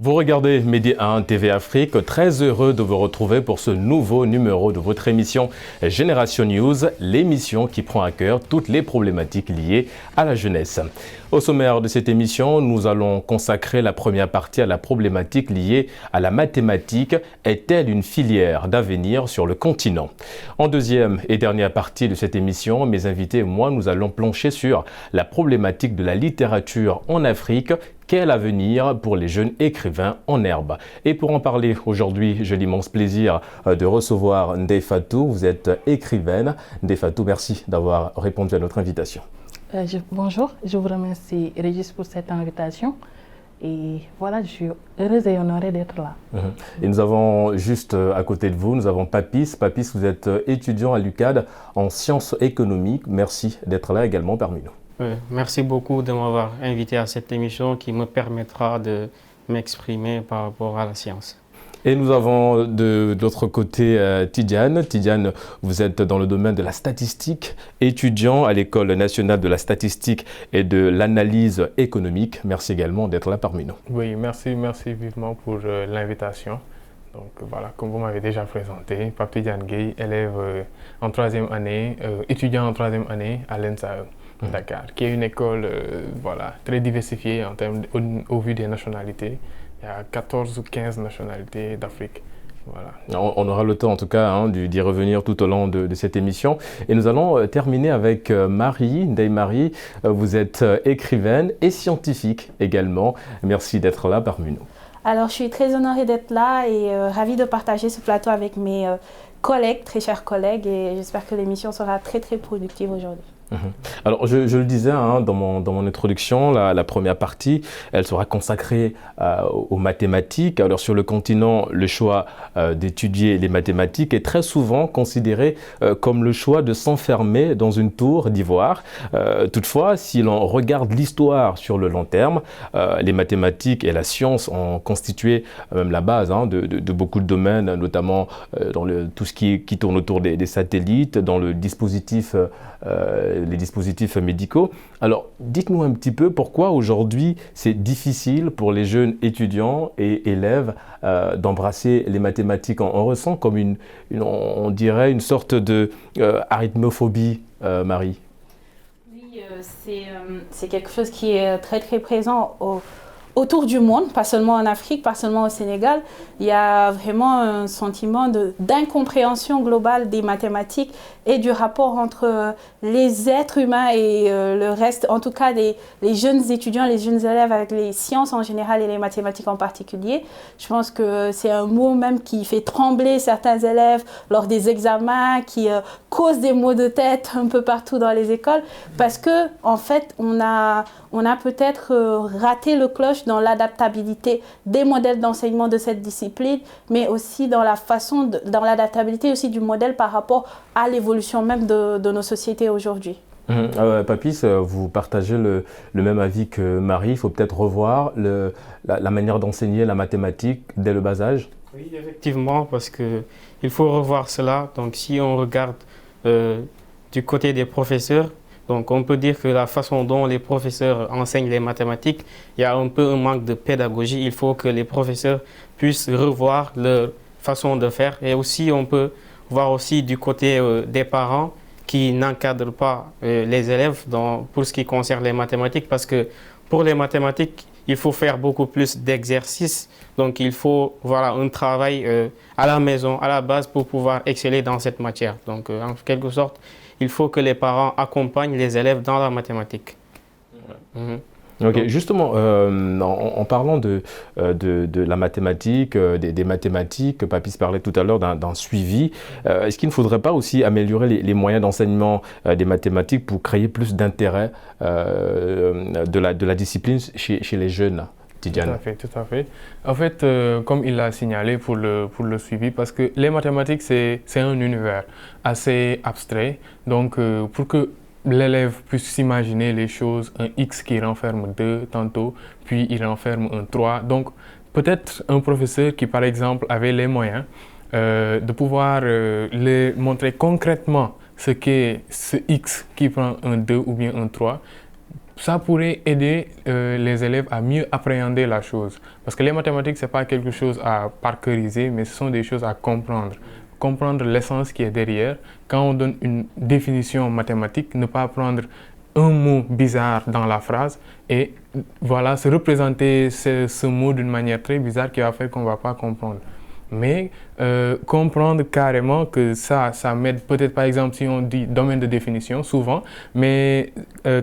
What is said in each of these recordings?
Vous regardez Midi 1 TV Afrique, très heureux de vous retrouver pour ce nouveau numéro de votre émission Génération News, l'émission qui prend à cœur toutes les problématiques liées à la jeunesse. Au sommaire de cette émission, nous allons consacrer la première partie à la problématique liée à la mathématique. Est-elle une filière d'avenir sur le continent? En deuxième et dernière partie de cette émission, mes invités et moi, nous allons plancher sur la problématique de la littérature en Afrique. Quel avenir pour les jeunes écrivains en herbe? Et pour en parler aujourd'hui, j'ai l'immense plaisir de recevoir Ndeye Fatou. Vous êtes écrivaine. Ndeye Fatou, merci d'avoir répondu à notre invitation. Bonjour, je vous remercie Régis pour cette invitation. Et voilà, je suis heureuse et honorée d'être là. Et nous avons juste à côté de vous, nous avons Papis. Papis, vous êtes étudiant à l'UCAD en sciences économiques. Merci d'être là également parmi nous. Merci beaucoup de m'avoir invité à cette émission qui me permettra de m'exprimer par rapport à la science. Et nous avons de l'autre côté Tidiane. Tidiane, vous êtes dans le domaine de la statistique, étudiant à l'École nationale de la statistique et de l'analyse économique. Merci également d'être là parmi nous. Oui, merci vivement pour l'invitation. Donc voilà, comme vous m'avez déjà présenté, Pape Tidiane Gueye, élève en troisième année, étudiant en troisième année à l'ENSAE. Dakar, qui est une école très diversifiée en termes au vu des nationalités. Il y a 14 ou 15 nationalités d'Afrique. Voilà. On aura le temps en tout cas d'y revenir tout au long de cette émission. Et nous allons terminer avec Marie, Ndeye Marie. Vous êtes écrivaine et scientifique également. Merci d'être là parmi nous. Alors je suis très honorée d'être là et ravie de partager ce plateau avec mes collègues, très chers collègues. Et j'espère que l'émission sera très productive aujourd'hui. Alors, je le disais dans mon introduction, la première partie, elle sera consacrée aux mathématiques. Alors, sur le continent, le choix d'étudier les mathématiques est très souvent considéré comme le choix de s'enfermer dans une tour d'ivoire. Toutefois, si l'on regarde l'histoire sur le long terme, les mathématiques et la science ont constitué même la base de beaucoup de domaines, notamment dans tout ce qui tourne autour des satellites, dans le dispositif les dispositifs médicaux. Alors, dites-nous un petit peu pourquoi aujourd'hui c'est difficile pour les jeunes étudiants et élèves d'embrasser les mathématiques. On ressent comme on dirait une sorte de arithmophobie, Marie. Oui, c'est quelque chose qui est très présent autour du monde, pas seulement en Afrique, pas seulement au Sénégal. Il y a vraiment un sentiment d'incompréhension globale des mathématiques et du rapport entre les êtres humains et le reste, en tout cas les jeunes étudiants, les jeunes élèves avec les sciences en général et les mathématiques en particulier. Je pense que c'est un mot même qui fait trembler certains élèves lors des examens, qui cause des maux de tête un peu partout dans les écoles, parce que en fait on a peut-être raté le cloche dans l'adaptabilité des modèles d'enseignement de cette discipline, mais aussi dans dans l'adaptabilité aussi du modèle par rapport à l'évolution même de nos sociétés aujourd'hui. Papis, vous partagez le même avis que Marie. Il faut peut-être revoir la manière d'enseigner la mathématique dès le bas âge. Oui, effectivement, parce qu'il faut revoir cela. Donc, si on regarde du côté des professeurs, donc on peut dire que la façon dont les professeurs enseignent les mathématiques, il y a un peu un manque de pédagogie. Il faut que les professeurs puissent revoir leur façon de faire. Et aussi, on peut voir aussi du côté des parents qui n'encadrent pas les élèves pour ce qui concerne les mathématiques, parce que pour les mathématiques, il faut faire beaucoup plus d'exercices. Donc, il faut un travail à la maison, à la base, pour pouvoir exceller dans cette matière. Donc, en quelque sorte, il faut que les parents accompagnent les élèves dans la mathématique. Ok, justement, en parlant de la mathématique, des mathématiques, Papis parlait tout à l'heure d'un suivi. Est-ce qu'il ne faudrait pas aussi améliorer les moyens d'enseignement des mathématiques pour créer plus d'intérêt de la discipline chez les jeunes? Tidiane. Tout à fait. En fait, comme il l'a signalé pour le suivi, parce que les mathématiques, c'est un univers assez abstrait. Donc, pour que l'élève puisse s'imaginer les choses, un X qui renferme 2 tantôt, puis il renferme un 3. Donc, peut-être un professeur qui, par exemple, avait les moyens de pouvoir les montrer concrètement ce qu'est ce X qui prend un 2 ou bien un 3, ça pourrait aider les élèves à mieux appréhender la chose. Parce que les mathématiques, ce n'est pas quelque chose à parceriser, mais ce sont des choses à comprendre. Comprendre l'essence qui est derrière. Quand on donne une définition mathématique, ne pas prendre un mot bizarre dans la phrase et voilà, se représenter ce mot d'une manière très bizarre qui va faire qu'on ne va pas comprendre. Mais comprendre carrément que ça m'aide peut-être par exemple si on dit domaine de définition, souvent mes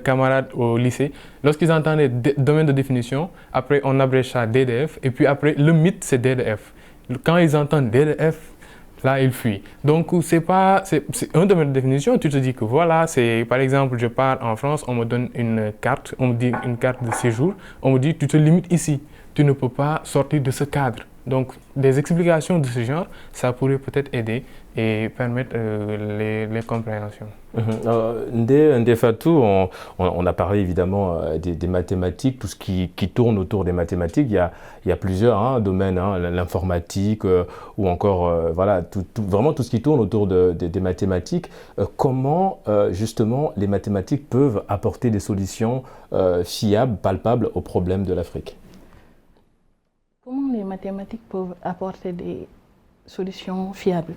camarades au lycée, lorsqu'ils entendaient domaine de définition, après on abrège ça DDF et puis après le mythe c'est DDF. Quand ils entendent DDF, là ils fuient. Donc c'est un domaine de définition, tu te dis que voilà, c'est par exemple je pars en France, on me donne une carte, on me dit une carte de séjour, on me dit tu te limites ici, tu ne peux pas sortir de ce cadre. Donc, des explications de ce genre, ça pourrait peut-être aider et permettre les compréhensions. Ndé Fatou, on a parlé évidemment des mathématiques, tout ce qui tourne autour des mathématiques. Il y a plusieurs domaines, l'informatique ou encore voilà, vraiment tout ce qui tourne autour des mathématiques. Comment justement les mathématiques peuvent apporter des solutions fiables, palpables aux problèmes de l'Afrique? Comment les mathématiques peuvent apporter des solutions fiables?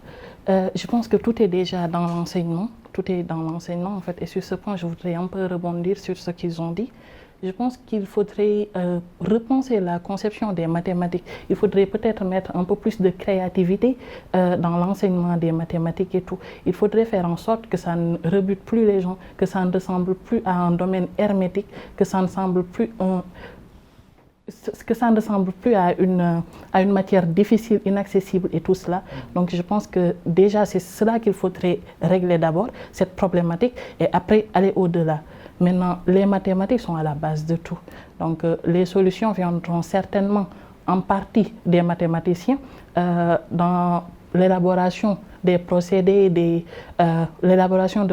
Je pense que tout est déjà dans l'enseignement. Tout est dans l'enseignement en fait. Et sur ce point, je voudrais un peu rebondir sur ce qu'ils ont dit. Je pense qu'il faudrait repenser la conception des mathématiques. Il faudrait peut-être mettre un peu plus de créativité dans l'enseignement des mathématiques et tout. Il faudrait faire en sorte que ça ne rebute plus les gens, que ça ne ressemble plus à un domaine hermétique, que ça ne semble plus à une matière difficile, inaccessible et tout cela. Donc je pense que déjà c'est cela qu'il faudrait régler d'abord, cette problématique, et après aller au-delà. Maintenant, les mathématiques sont à la base de tout. Donc les solutions viendront certainement en partie des mathématiciens dans l'élaboration des procédés, l'élaboration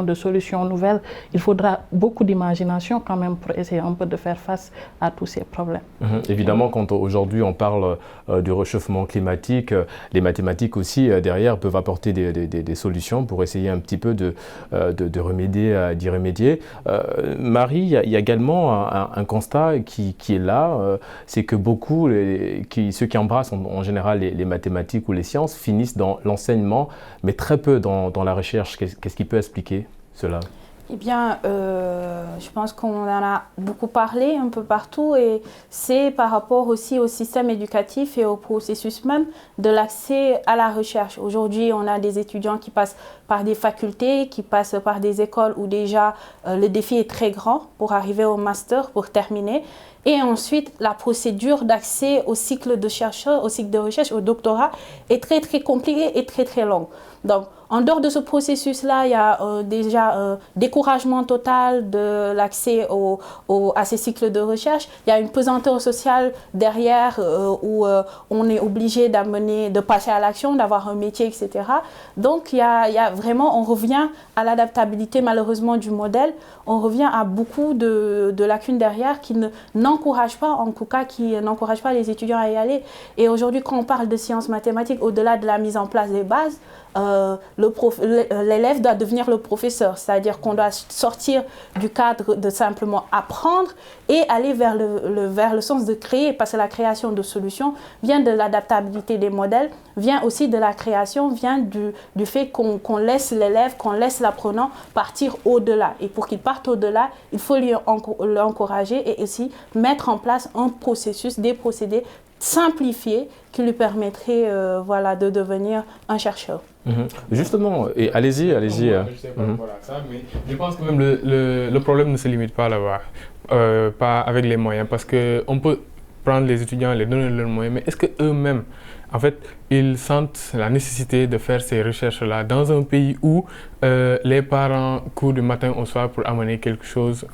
de solutions nouvelles. Il faudra beaucoup d'imagination quand même pour essayer un peu de faire face à tous ces problèmes. Évidemment, quand aujourd'hui on parle du réchauffement climatique, les mathématiques aussi derrière peuvent apporter des solutions pour essayer un petit peu d'y remédier. Marie, il y a également un constat qui est là, c'est que beaucoup, ceux qui embrassent en général les mathématiques ou les sciences finissent dans l'enseignement, mais très peu dans la recherche. Qu'est-ce qui peut expliquer cela? Eh bien, je pense qu'on en a beaucoup parlé un peu partout et c'est par rapport aussi au système éducatif et au processus même de l'accès à la recherche. Aujourd'hui, on a des étudiants qui passent par des facultés, qui passent par des écoles où déjà le défi est très grand pour arriver au master, pour terminer. Et ensuite, la procédure d'accès au cycle de chercheur, au cycle de recherche, au doctorat est très très compliquée et très très longue. Donc, en dehors de ce processus-là, il y a déjà découragement total de l'accès à ces cycles de recherche. Il y a une pesanteur sociale derrière où on est obligé de passer à l'action, d'avoir un métier, etc. Donc, il y a vraiment, on revient à l'adaptabilité malheureusement du modèle. On revient à beaucoup de lacunes derrière qui n'encouragent pas, en tout cas, qui n'encouragent pas les étudiants à y aller. Et aujourd'hui, quand on parle de sciences mathématiques, au-delà de la mise en place des bases, l'élève doit devenir le professeur, c'est-à-dire qu'on doit sortir du cadre de simplement apprendre et aller vers le sens de créer, parce que la création de solutions vient de l'adaptabilité des modèles, vient aussi de la création, vient du fait qu'on laisse l'élève, qu'on laisse l'apprenant partir au-delà. Et pour qu'il parte au-delà, il faut l'encourager et aussi mettre en place un processus, des procédés simplifiés qui lui permettraient de devenir un chercheur. Justement, et allez-y. Je ne sais pas rapport à ça, mais je pense que même le problème ne se limite pas là-bas, pas avec les moyens, parce qu'on peut prendre les étudiants, les donner leurs moyens, mais est-ce qu'eux-mêmes, en fait, ils sentent la nécessité de faire ces recherches-là dans un pays où les parents courent du matin au soir pour amener quelque chose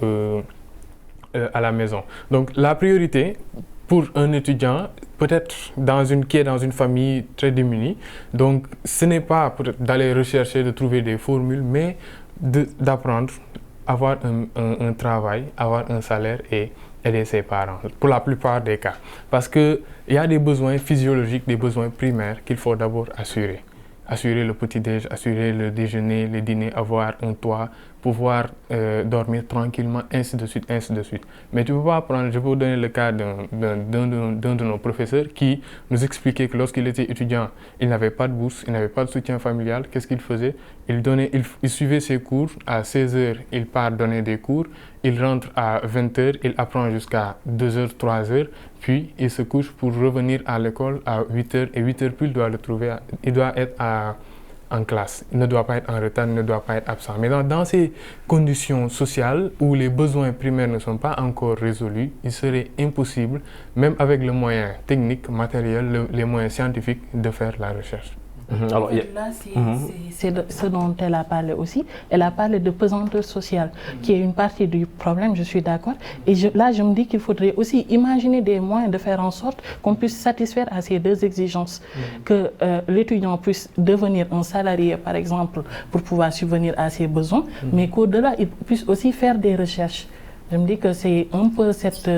à la maison? Donc la priorité pour un étudiant, peut-être qui est dans une famille très démunie, donc ce n'est pas peut-être d'aller rechercher, de trouver des formules, mais d'apprendre, avoir un travail, avoir un salaire et aider ses parents, pour la plupart des cas. Parce qu'il y a des besoins physiologiques, des besoins primaires qu'il faut d'abord assurer. assurer le petit-déj, assurer le déjeuner, le dîner, avoir un toit, pouvoir dormir tranquillement, ainsi de suite, ainsi de suite. Mais tu peux pas prendre, je peux vous donner le cas d'un de nos professeurs qui nous expliquait que lorsqu'il était étudiant, il n'avait pas de bourse, il n'avait pas de soutien familial. Qu'est-ce qu'il faisait? Il suivait ses cours, à 16h, il part donner des cours, il rentre à 20h, il apprend jusqu'à 2h, 3h, puis il se couche pour revenir à l'école à 8h, et 8h plus, il doit être en classe. Il ne doit pas être en retard, il ne doit pas être absent. Mais dans ces conditions sociales où les besoins primaires ne sont pas encore résolus, il serait impossible, même avec les moyens techniques, matériels, les moyens scientifiques, de faire la recherche. Alors, là, c'est ce dont elle a parlé aussi. Elle a parlé de pesanteur sociale, qui est une partie du problème, je suis d'accord. Et là, je me dis qu'il faudrait aussi imaginer des moyens de faire en sorte qu'on puisse satisfaire à ces deux exigences. Que l'étudiant puisse devenir un salarié, par exemple, pour pouvoir subvenir à ses besoins, mais qu'au-delà, il puisse aussi faire des recherches. Je me dis que c'est un peu cette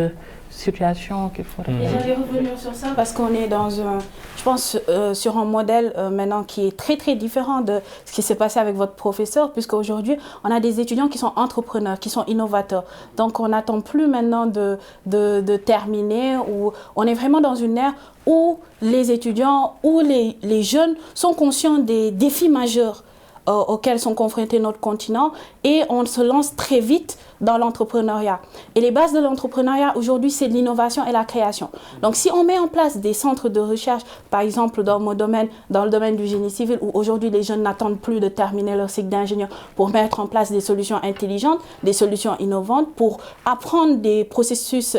situation qu'il faudrait... Et j'allais revenir sur ça parce qu'on est dans je pense, sur un modèle maintenant qui est très très différent de ce qui s'est passé avec votre professeur, puisqu'aujourd'hui, on a des étudiants qui sont entrepreneurs, qui sont innovateurs. Donc, on n'attend plus maintenant de terminer, ou on est vraiment dans une ère où les étudiants, où les jeunes sont conscients des défis majeurs auxquels sont confrontés notre continent, et on se lance très vite dans l'entrepreneuriat. Et les bases de l'entrepreneuriat aujourd'hui, c'est l'innovation et la création. Donc si on met en place des centres de recherche, par exemple dans le domaine du génie civil, où aujourd'hui les jeunes n'attendent plus de terminer leur cycle d'ingénieur pour mettre en place des solutions intelligentes, des solutions innovantes, pour apprendre des processus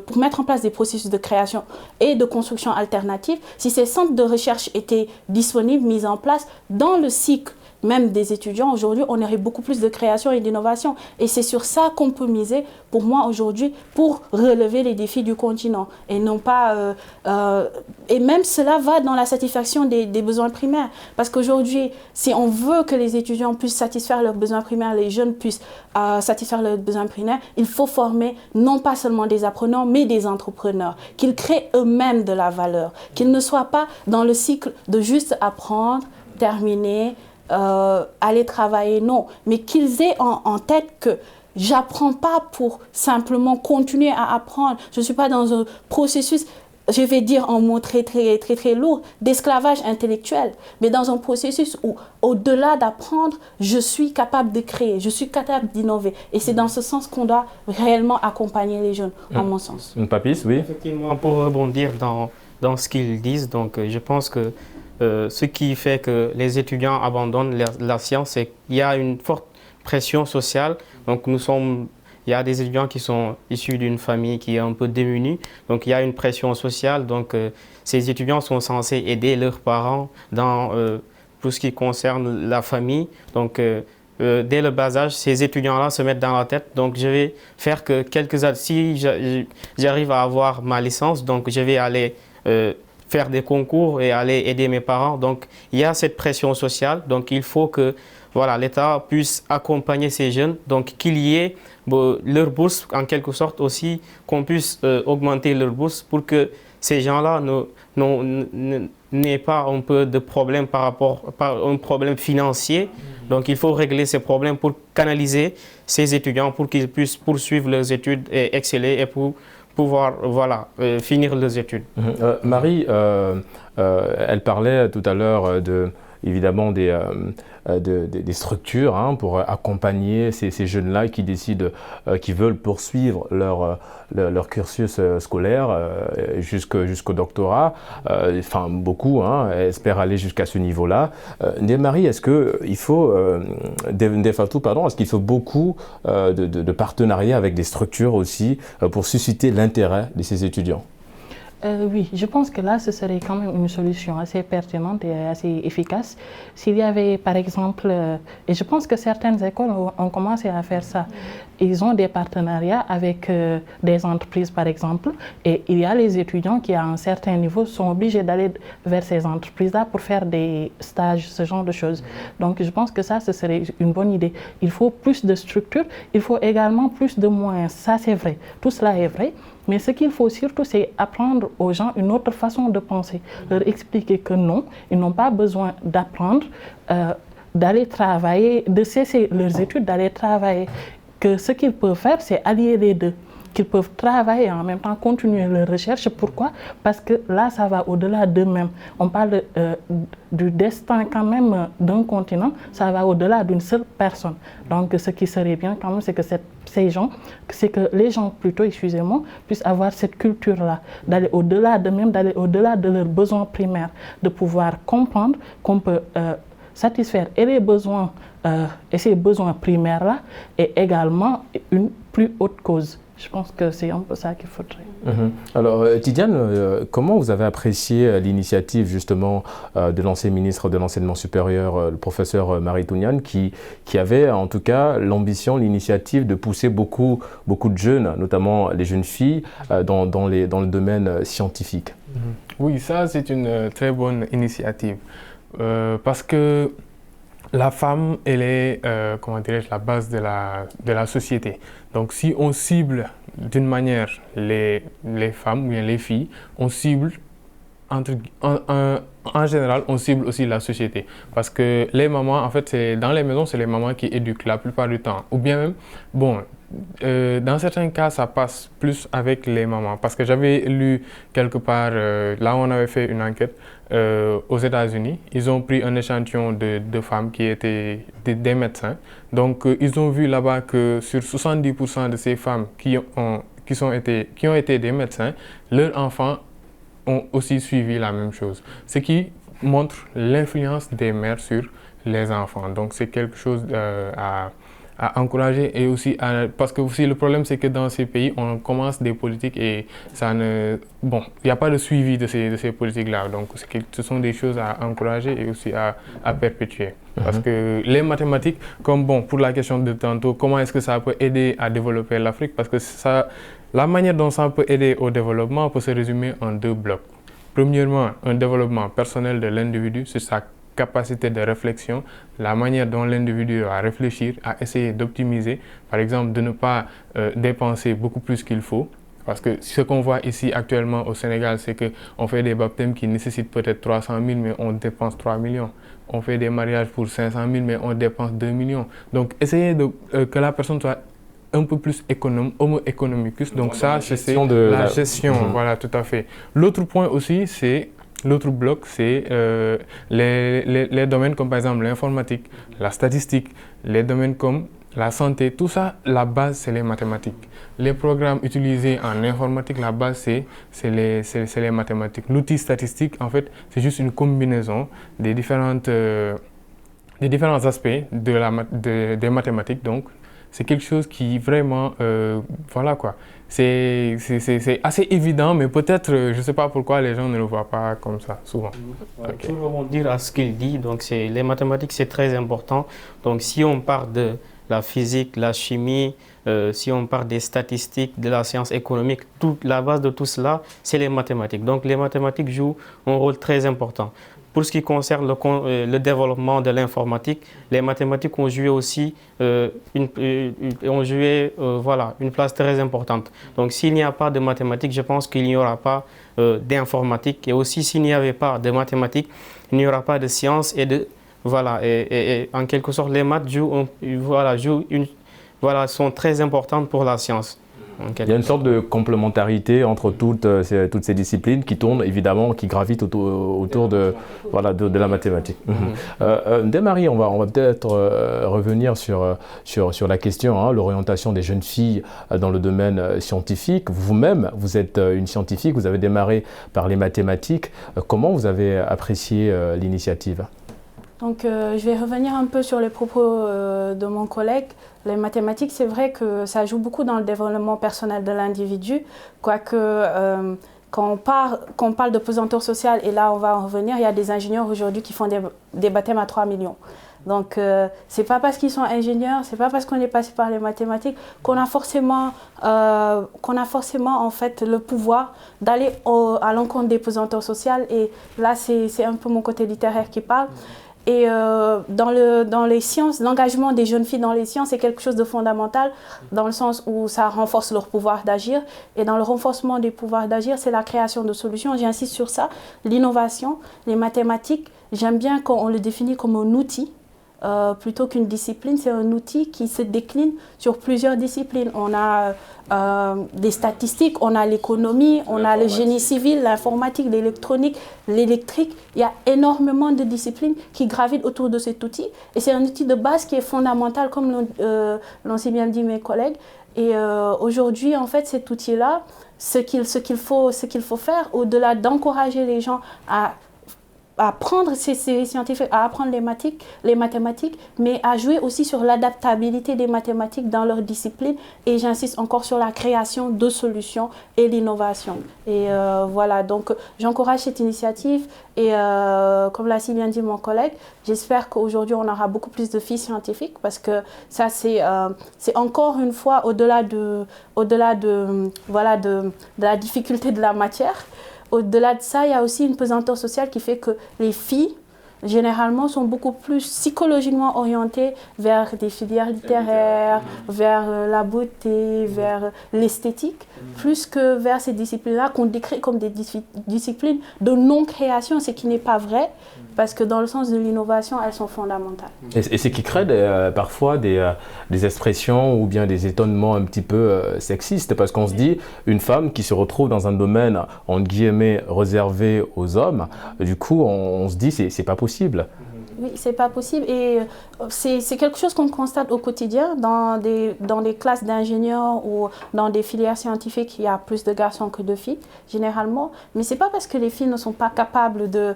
pour mettre en place des processus de création et de construction alternative, si ces centres de recherche étaient disponibles, mis en place dans le cycle même des étudiants, aujourd'hui, on aurait beaucoup plus de création et d'innovation. Et c'est sur ça qu'on peut miser, pour moi, aujourd'hui, pour relever les défis du continent. Et non pas... et même cela va dans la satisfaction des besoins primaires. Parce qu'aujourd'hui, si on veut que les étudiants puissent satisfaire leurs besoins primaires, les jeunes puissent satisfaire leurs besoins primaires, il faut former non pas seulement des apprenants, mais des entrepreneurs, qu'ils créent eux-mêmes de la valeur, qu'ils ne soient pas dans le cycle de juste apprendre, terminer, aller travailler, non, mais qu'ils aient en tête que j'apprends pas pour simplement continuer à apprendre. Je ne suis pas dans un processus, je vais dire en mots très lourds, d'esclavage intellectuel, mais dans un processus où, au-delà d'apprendre, je suis capable de créer, je suis capable d'innover. Et c'est dans ce sens qu'on doit réellement accompagner les jeunes, en mon sens. Papis, oui. Effectivement, pour rebondir dans ce qu'ils disent, donc je pense que ce qui fait que les étudiants abandonnent la science, c'est qu'il y a une forte pression sociale. Donc il y a des étudiants qui sont issus d'une famille qui est un peu démunie. Donc il y a une pression sociale. Donc ces étudiants sont censés aider leurs parents dans tout ce qui concerne la famille. Donc dès le bas âge, ces étudiants-là se mettent dans la tête. Donc je vais faire que si j'arrive à avoir ma licence, donc je vais aller faire des concours et aller aider mes parents. Donc, il y a cette pression sociale. Donc, il faut que l'État puisse accompagner ces jeunes. Donc, qu'il y ait leur bourse, en quelque sorte aussi, qu'on puisse augmenter leur bourse pour que ces gens-là n'aient pas un peu de problème par un problème financier. Donc, il faut régler ces problèmes pour canaliser ces étudiants pour qu'ils puissent poursuivre leurs études et exceller et pour pouvoir finir leurs études. Marie, elle parlait tout à l'heure évidemment des structures pour accompagner ces jeunes-là qui décident, qui veulent poursuivre leur cursus scolaire jusqu'au doctorat. Enfin, beaucoup espèrent aller jusqu'à ce niveau-là. Marie, est-ce qu'il faut, est-ce qu'il faut beaucoup de partenariats avec des structures aussi pour susciter l'intérêt de ces étudiants? Oui, je pense que là, ce serait quand même une solution assez pertinente et assez efficace. S'il y avait, par exemple, et je pense que certaines écoles ont commencé à faire ça, ils ont des partenariats avec des entreprises, par exemple, et il y a les étudiants qui, à un certain niveau, sont obligés d'aller vers ces entreprises-là pour faire des stages, ce genre de choses. Donc, je pense que ça, ce serait une bonne idée. Il faut plus de structures, il faut également plus de moyens. Ça, c'est vrai. Tout cela est vrai. Mais ce qu'il faut surtout, c'est apprendre aux gens une autre façon de penser. Leur expliquer que non, ils n'ont pas besoin d'apprendre, d'aller travailler, de cesser leurs études, d'aller travailler. Que ce qu'ils peuvent faire, c'est allier les deux. Qu'ils peuvent travailler et en même temps continuer leur recherche. Pourquoi? Parce que là, ça va au-delà d'eux-mêmes. On parle du destin quand même d'un continent, ça va au-delà d'une seule personne. Donc, ce qui serait bien quand même, c'est que les gens plutôt, excusez-moi, puissent avoir cette culture-là, d'aller au-delà d'eux-mêmes, d'aller au-delà de leurs besoins primaires, de pouvoir comprendre qu'on peut satisfaire et les besoins et ces besoins primaires-là, et également une plus haute cause. Je pense que c'est un peu ça qu'il faudrait. Alors, Tidiane, comment vous avez apprécié l'initiative justement de l'ancien ministre de l'Enseignement supérieur, le professeur Marie Tounian, qui avait en tout cas l'ambition, l'initiative de pousser beaucoup de jeunes, notamment les jeunes filles, dans le domaine scientifique? Oui, ça c'est une très bonne initiative parce que la femme, elle est, comment dirais-je, la base de la société. Donc, si on cible d'une manière les femmes ou bien les filles, on cible, en général, on cible aussi la société. Parce que les mamans, en fait, dans les maisons, c'est les mamans qui éduquent la plupart du temps. Ou bien même, bon, dans certains cas, ça passe plus avec les mamans. Parce que j'avais lu quelque part, là où on avait fait une enquête, aux États-Unis, ils ont pris un échantillon de femmes qui étaient des médecins. Donc, ils ont vu là-bas que sur 70% de ces femmes qui ont été des médecins, leurs enfants ont aussi suivi la même chose. Ce qui montre l'influence des mères sur les enfants. Donc, c'est quelque chose à encourager et aussi parce que aussi le problème c'est que dans ces pays on commence des politiques et il n'y a pas de suivi de ces politiques là, donc ce sont des choses à encourager et aussi à perpétuer. Parce que les mathématiques, comme pour la question de tantôt, comment est-ce que ça peut aider à développer l'Afrique, parce que la manière dont ça peut aider au développement peut se résumer en deux blocs. Premièrement, un développement personnel de l'individu sur sa capacité de réflexion, la manière dont l'individu va réfléchir, à essayer d'optimiser, par exemple de ne pas dépenser beaucoup plus qu'il faut. Parce que ce qu'on voit ici actuellement au Sénégal, c'est qu'on fait des baptêmes qui nécessitent peut-être 300 000, mais on dépense 3 millions. On fait des mariages pour 500 000, mais on dépense 2 millions. Donc, essayer que la personne soit un peu plus homo economicus. Donc ça, c'est la gestion. Voilà, tout à fait. L'autre point aussi, l'autre bloc, c'est les domaines comme par exemple l'informatique, la statistique, les domaines comme la santé. Tout ça, la base, c'est les mathématiques. Les programmes utilisés en informatique, la base, c'est les mathématiques. L'outil statistique, en fait, c'est juste une combinaison des différents aspects des mathématiques. Donc, c'est quelque chose qui vraiment, voilà quoi. C'est assez évident, mais peut-être, je ne sais pas pourquoi les gens ne le voient pas comme ça, souvent. Okay. Pour rebondir à ce qu'il dit, donc les mathématiques, c'est très important. Donc si on parle de la physique, la chimie, si on parle des statistiques, de la science économique, la base de tout cela, c'est les mathématiques. Donc les mathématiques jouent un rôle très important. Pour ce qui concerne le développement de l'informatique, les mathématiques ont joué aussi une place très importante. Donc s'il n'y a pas de mathématiques, je pense qu'il n'y aura pas d'informatique. Et aussi s'il n'y avait pas de mathématiques, il n'y aura pas de sciences et en quelque sorte les maths sont très importantes pour la science. Il y a une sorte de complémentarité entre toutes ces disciplines qui tournent évidemment, qui gravitent autour de la mathématique. Ndeye-Marie, on va peut-être revenir sur la question, l'orientation des jeunes filles dans le domaine scientifique. Vous-même, vous êtes une scientifique, vous avez démarré par les mathématiques. Comment vous avez apprécié l'initiative ? Donc, je vais revenir un peu sur les propos de mon collègue. Les mathématiques, c'est vrai que ça joue beaucoup dans le développement personnel de l'individu, quoique quand on parle de pesanteur sociale, et là on va en revenir, il y a des ingénieurs aujourd'hui qui font des baptêmes à 3 millions. Donc, c'est pas parce qu'ils sont ingénieurs, c'est pas parce qu'on est passé par les mathématiques qu'on a forcément en fait le pouvoir d'aller à l'encontre des pesanteurs sociales. Et là, c'est un peu mon côté littéraire qui parle. Et dans les sciences, l'engagement des jeunes filles dans les sciences est quelque chose de fondamental dans le sens où ça renforce leur pouvoir d'agir. Et dans le renforcement des pouvoirs d'agir, c'est la création de solutions. J'insiste sur ça. L'innovation, les mathématiques, j'aime bien quand on le définit comme un outil. Plutôt qu'une discipline, c'est un outil qui se décline sur plusieurs disciplines. On a des statistiques, on a l'économie, on a le génie civil, l'informatique, l'électronique, l'électrique. Il y a énormément de disciplines qui gravitent autour de cet outil. Et c'est un outil de base qui est fondamental, comme l'ont si bien dit mes collègues. Et aujourd'hui, en fait, cet outil-là, ce qu'il faut faire, au-delà d'encourager les gens à apprendre ces scientifiques, à apprendre les mathématiques, mais à jouer aussi sur l'adaptabilité des mathématiques dans leur discipline. Et j'insiste encore sur la création de solutions et l'innovation. Et voilà, donc j'encourage cette initiative. Et comme l'a si bien dit mon collègue, j'espère qu'aujourd'hui on aura beaucoup plus de filles scientifiques parce que ça c'est encore une fois au-delà de la difficulté de la matière. Au-delà de ça, il y a aussi une pesanteur sociale qui fait que les filles, généralement, sont beaucoup plus psychologiquement orientées vers des filières littéraires, vers la beauté, vers l'esthétique, plus que vers ces disciplines-là qu'on décrit comme des disciplines de non-création, ce qui n'est pas vrai, parce que dans le sens de l'innovation, elles sont fondamentales. Et ce qui crée parfois des expressions ou bien des étonnements un petit peu sexistes, parce qu'on se dit, une femme qui se retrouve dans un domaine, entre guillemets, réservé aux hommes, du coup, on se dit, c'est pas possible. Oui, c'est pas possible et c'est quelque chose qu'on constate au quotidien dans des classes d'ingénieurs ou dans des filières scientifiques. Il y a plus de garçons que de filles, généralement. Mais c'est pas parce que les filles ne sont pas capables de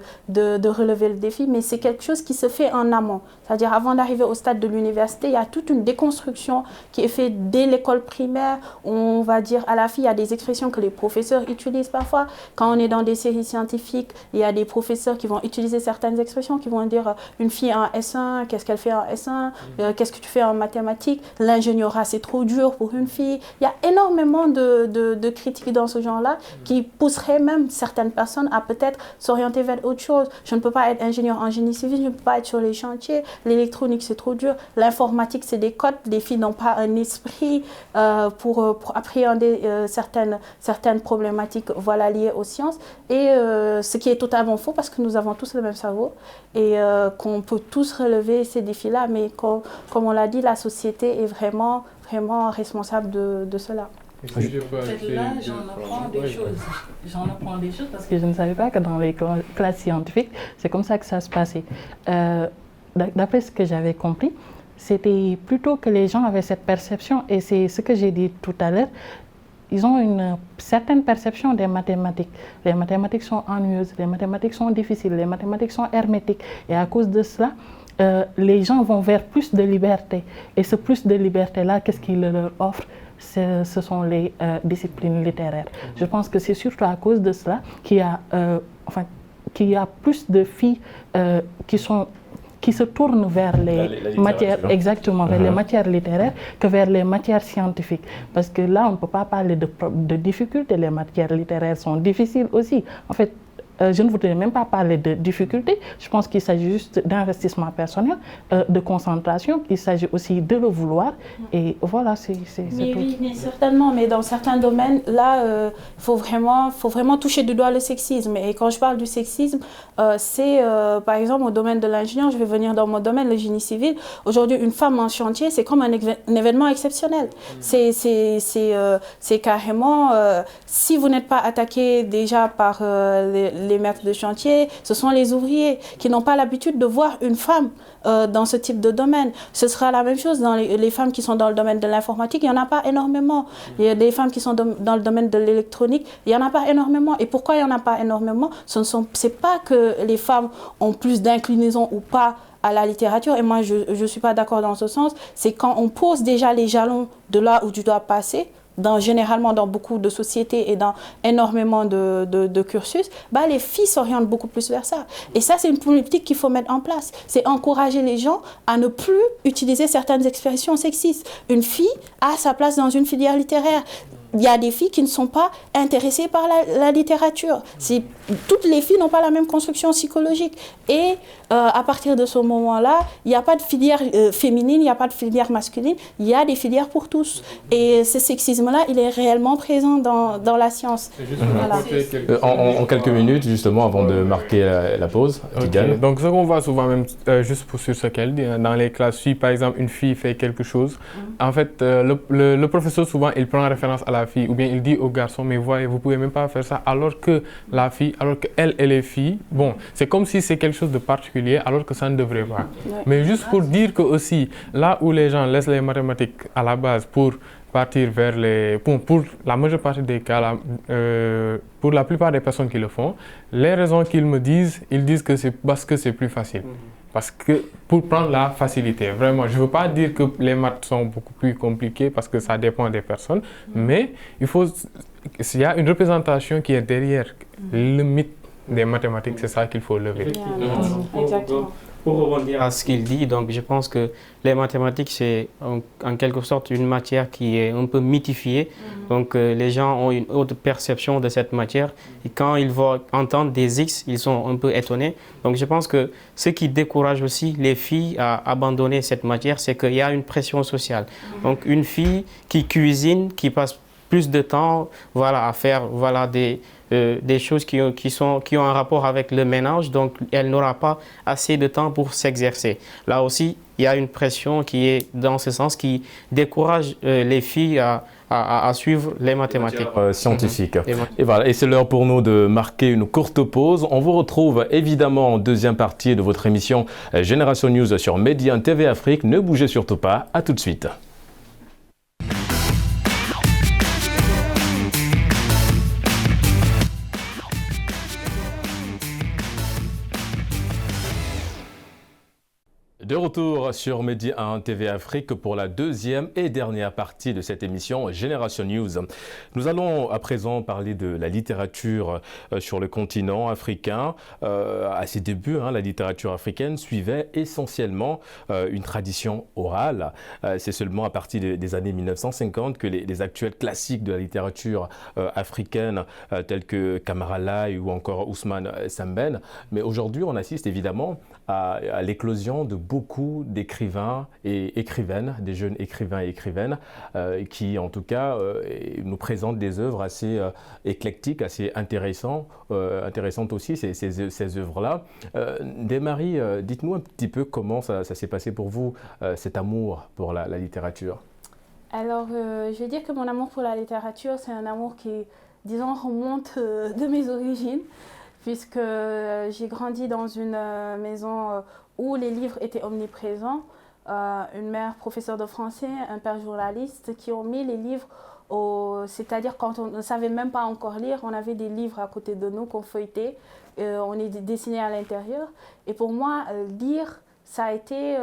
relever le défi, mais c'est quelque chose qui se fait en amont. C'est-à-dire, avant d'arriver au stade de l'université, il y a toute une déconstruction qui est faite dès l'école primaire. On va dire à la fille, il y a des expressions que les professeurs utilisent parfois. Quand on est dans des séries scientifiques, il y a des professeurs qui vont utiliser certaines expressions, qui vont dire une fille en S1, qu'est-ce qu'elle fait en S1, qu'est-ce que tu fais en mathématiques, l'ingénierat c'est trop dur pour une fille. Il y a énormément de critiques dans ce genre-là qui pousseraient même certaines personnes à peut-être s'orienter vers autre chose. Je ne peux pas être ingénieur en génie civil, je ne peux pas être sur les chantiers, l'électronique c'est trop dur, l'informatique c'est des codes, les filles n'ont pas un esprit pour appréhender certaines problématiques liées aux sciences. Et ce qui est totalement faux parce que nous avons tous le même cerveau et qu'on peut tous relever ces défis-là, mais comme on l'a dit, la société est vraiment responsable de cela. Là, j'en apprends des choses parce que je ne savais pas que dans les classes scientifiques, c'est comme ça que ça se passait. D'après ce que j'avais compris, c'était plutôt que les gens avaient cette perception, et c'est ce que j'ai dit tout à l'heure, ils ont une certaine perception des mathématiques. Les mathématiques sont ennuyeuses, les mathématiques sont difficiles, les mathématiques sont hermétiques. Et à cause de cela, les gens vont vers plus de liberté. Et ce plus de liberté-là, qu'est-ce qu'ils leur offrent? Ce sont les disciplines littéraires. Je pense que c'est surtout à cause de cela qu'il y a plus de filles qui se tournent vers les matières, exactement, vers les matières littéraires que vers les matières scientifiques. Parce que là, on ne peut pas parler de difficultés. Les matières littéraires sont difficiles aussi. En fait, je ne voudrais même pas parler de difficultés. Je pense qu'il s'agit juste d'investissement personnel, de concentration. Il s'agit aussi de le vouloir. Et voilà, c'est tout. Oui, mais certainement. Mais dans certains domaines, là, il faut vraiment toucher du doigt le sexisme. Et quand je parle du sexisme, c'est par exemple au domaine de l'ingénieur, je vais venir dans mon domaine, le génie civil. Aujourd'hui, une femme en chantier, c'est comme un événement exceptionnel. C'est carrément, si vous n'êtes pas attaqué déjà par les maîtres de chantier, ce sont les ouvriers qui n'ont pas l'habitude de voir une femme dans ce type de domaine. Ce sera la même chose dans les femmes qui sont dans le domaine de l'informatique, il n'y en a pas énormément. Il y a des femmes qui sont dans le domaine de l'électronique, il n'y en a pas énormément. Et pourquoi il n'y en a pas énormément? C'est pas que les femmes ont plus d'inclinaison ou pas à la littérature, et moi je ne suis pas d'accord dans ce sens, c'est quand on pose déjà les jalons de là où tu dois passer généralement dans beaucoup de sociétés et dans énormément de cursus, bah, les filles s'orientent beaucoup plus vers ça. Et ça, c'est une politique qu'il faut mettre en place. C'est encourager les gens à ne plus utiliser certaines expressions sexistes. Une fille a sa place dans une filière littéraire. Il y a des filles qui ne sont pas intéressées par la littérature. Toutes les filles n'ont pas la même construction psychologique. Et à partir de ce moment-là, il n'y a pas de filière féminine, il n'y a pas de filière masculine, il y a des filières pour tous. Et ce sexisme-là, il est réellement présent dans la science. Voilà. En quelques minutes, justement, avant de marquer la pause, okay. Donc, ce qu'on voit souvent, même juste sur ce qu'elle dit, dans les classes, si par exemple une fille fait quelque chose, en fait, le professeur, souvent, il prend référence à la fille, ou bien il dit au garçon, mais voyez, vous pouvez même pas faire ça, alors que la fille, alors qu'elle et les filles, bon, c'est comme si c'est quelque chose de particulier, alors que ça ne devrait pas. Ouais. Mais juste pour dire que aussi, là où les gens laissent les mathématiques à la base pour partir vers les... Pour la majeure partie des cas, pour la plupart des personnes qui le font, les raisons qu'ils me disent, ils disent que c'est parce que c'est plus facile. Parce que pour prendre la facilité, vraiment, je ne veux pas dire que les maths sont beaucoup plus compliquées parce que ça dépend des personnes, mais il y a une représentation qui est derrière le mythe des mathématiques, c'est ça qu'il faut lever. Exactement. Pour rebondir à ce qu'il dit, donc je pense que les mathématiques, c'est en quelque sorte une matière qui est un peu mythifiée. Donc les gens ont une haute perception de cette matière. Et quand ils vont entendre des X, ils sont un peu étonnés. Donc je pense que ce qui décourage aussi les filles à abandonner cette matière, c'est qu'il y a une pression sociale. Donc une fille qui cuisine, qui passe plus de temps à faire des choses qui ont un rapport avec le ménage, donc elle n'aura pas assez de temps pour s'exercer. Là aussi, il y a une pression qui est dans ce sens, qui décourage les filles à suivre les mathématiques. Scientifiques. Et voilà, et c'est l'heure pour nous de marquer une courte pause. On vous retrouve évidemment en deuxième partie de votre émission Génération News sur Medi 1 TV Afrique. Ne bougez surtout pas, à tout de suite. De retour sur Medi 1 TV Afrique pour la deuxième et dernière partie de cette émission Génération News. Nous allons à présent parler de la littérature sur le continent africain. À ses débuts, la littérature africaine suivait essentiellement une tradition orale. C'est seulement à partir des années 1950 que les actuels classiques de la littérature africaine tels que Kamara Lai ou encore Ousmane Sembène. Mais aujourd'hui, on assiste évidemment à l'éclosion de beaucoup d'écrivains et écrivaines, des jeunes écrivains et écrivaines, qui en tout cas nous présentent des œuvres assez éclectiques, assez intéressantes aussi, ces œuvres-là. Desmarie, dites-nous un petit peu comment ça s'est passé pour vous, cet amour pour la littérature. Alors, je vais dire que mon amour pour la littérature, c'est un amour qui, disons, remonte de mes origines, puisque j'ai grandi dans une maison où les livres étaient omniprésents. Une mère professeure de français, un père journaliste qui ont mis les livres, c'est-à-dire quand on ne savait même pas encore lire, on avait des livres à côté de nous qu'on feuilletait, on est dessiné à l'intérieur. Et pour moi, lire, ça a été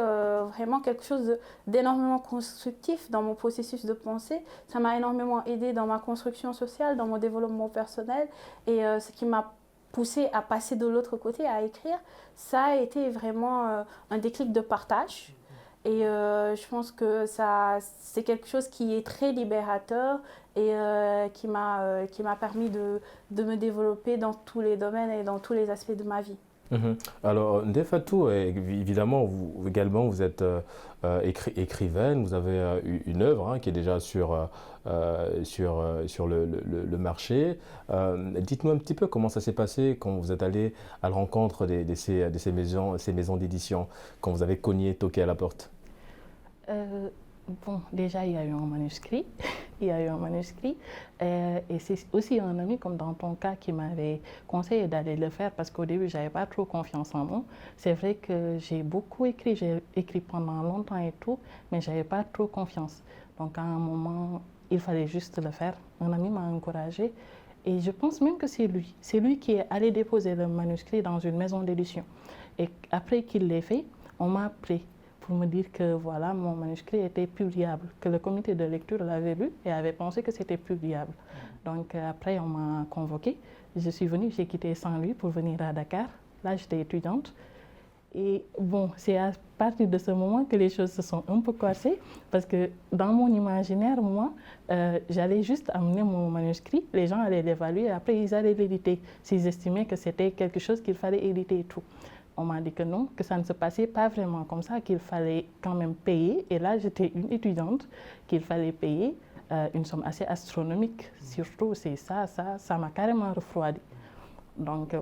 vraiment quelque chose d'énormément constructif dans mon processus de pensée. Ça m'a énormément aidé dans ma construction sociale, dans mon développement personnel. Et ce qui m'a poussé à passer de l'autre côté, à écrire, ça a été vraiment un déclic de partage. Et je pense que c'est quelque chose qui est très libérateur et qui m'a permis de me développer dans tous les domaines et dans tous les aspects de ma vie. Alors, Ndefatou, évidemment, vous également, vous êtes écrivaine, vous avez une œuvre qui est déjà sur le marché. Dites-nous un petit peu comment ça s'est passé quand vous êtes allé à la rencontre de ces maisons d'édition, quand vous avez toqué à la porte. Bon, déjà, il y a eu un manuscrit. Et c'est aussi un ami, comme dans ton cas, qui m'avait conseillé d'aller le faire parce qu'au début, je n'avais pas trop confiance en moi. C'est vrai que j'ai beaucoup écrit, j'ai écrit pendant longtemps et tout, mais je n'avais pas trop confiance. Donc, à un moment, il fallait juste le faire. Un ami m'a encouragée et je pense même que c'est lui. C'est lui qui est allé déposer le manuscrit dans une maison d'édition. Et après qu'il l'ait fait, on m'a appelé pour me dire que voilà, mon manuscrit était publiable, que le comité de lecture l'avait lu et avait pensé que c'était publiable. Donc après, on m'a convoquée. Je suis venue, j'ai quitté Saint-Louis pour venir à Dakar. Là, j'étais étudiante. Et bon, c'est à partir de ce moment que les choses se sont un peu corsées parce que dans mon imaginaire, moi, j'allais juste amener mon manuscrit, les gens allaient l'évaluer et après ils allaient l'éditer s'ils estimaient que c'était quelque chose qu'il fallait éditer et tout. On m'a dit que non, que ça ne se passait pas vraiment comme ça, qu'il fallait quand même payer. Et là, j'étais une étudiante, qu'il fallait payer une somme assez astronomique. Surtout, c'est ça m'a carrément refroidi. Donc,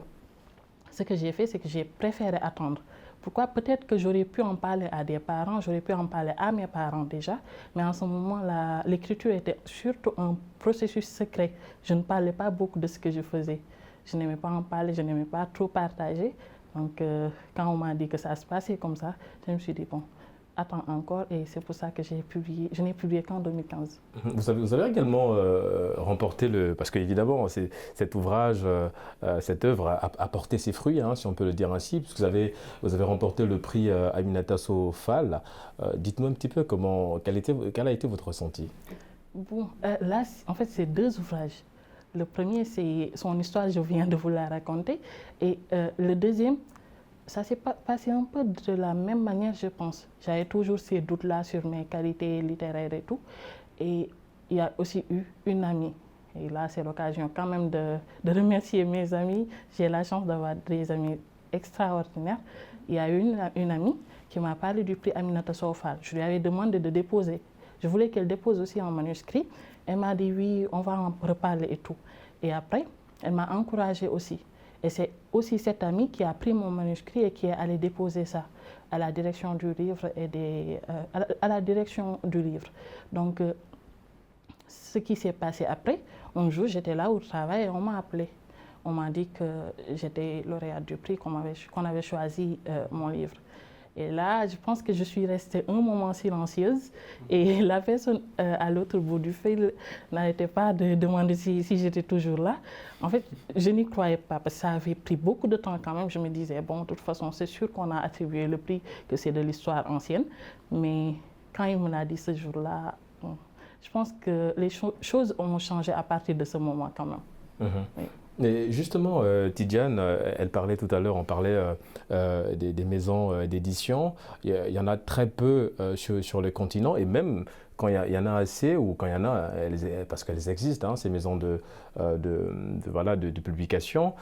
ce que j'ai fait, c'est que j'ai préféré attendre. Pourquoi? Peut-être que j'aurais pu en parler à des parents, j'aurais pu en parler à mes parents déjà, mais en ce moment, l'écriture était surtout un processus secret. Je ne parlais pas beaucoup de ce que je faisais. Je n'aimais pas en parler, je n'aimais pas trop partager. Donc, quand on m'a dit que ça se passait comme ça, je me suis dit, bon, attends encore, et c'est pour ça que j'ai publié. Je n'ai publié qu'en 2015. Vous avez également remporté parce qu'évidemment, cet ouvrage, cette œuvre a porté ses fruits, hein, si on peut le dire ainsi, puisque vous avez remporté le prix Aminata Sow Fall. Dites-nous un petit peu quel a été votre ressenti? Bon, là, en fait, c'est 2 ouvrages. Le premier, c'est son histoire, je viens de vous la raconter. Et le deuxième, ça s'est passé un peu de la même manière, je pense. J'avais toujours ces doutes-là sur mes qualités littéraires et tout. Et il y a aussi eu une amie. Et là, c'est l'occasion quand même de remercier mes amis. J'ai la chance d'avoir des amis extraordinaires. Il y a eu une amie qui m'a parlé du prix Aminata Sow Fall. Je lui avais demandé de déposer. Je voulais qu'elle dépose aussi un manuscrit. Elle m'a dit oui, on va en reparler et tout. Et après, elle m'a encouragée aussi. Et c'est aussi cette amie qui a pris mon manuscrit et qui est allée déposer ça à la direction du livre à la direction du livre. Donc, ce qui s'est passé après, un jour, j'étais là au travail et on m'a appelé. On m'a dit que j'étais lauréate du prix, qu'on avait choisi mon livre. Et là, je pense que je suis restée un moment silencieuse et la personne à l'autre bout du fil n'arrêtait pas de demander si j'étais toujours là. En fait, je n'y croyais pas parce que ça avait pris beaucoup de temps quand même. Je me disais, bon, de toute façon, c'est sûr qu'on a attribué le prix, que c'est de l'histoire ancienne. Mais quand il me l'a dit ce jour-là, bon, je pense que les choses ont changé à partir de ce moment quand même. Oui. Et justement, Tidiane, elle parlait tout à l'heure, on parlait des maisons d'édition. Il y en a très peu sur le continent, et même quand il y en a assez, ou quand il y en a, parce qu'elles existent, hein, ces maisons de publication,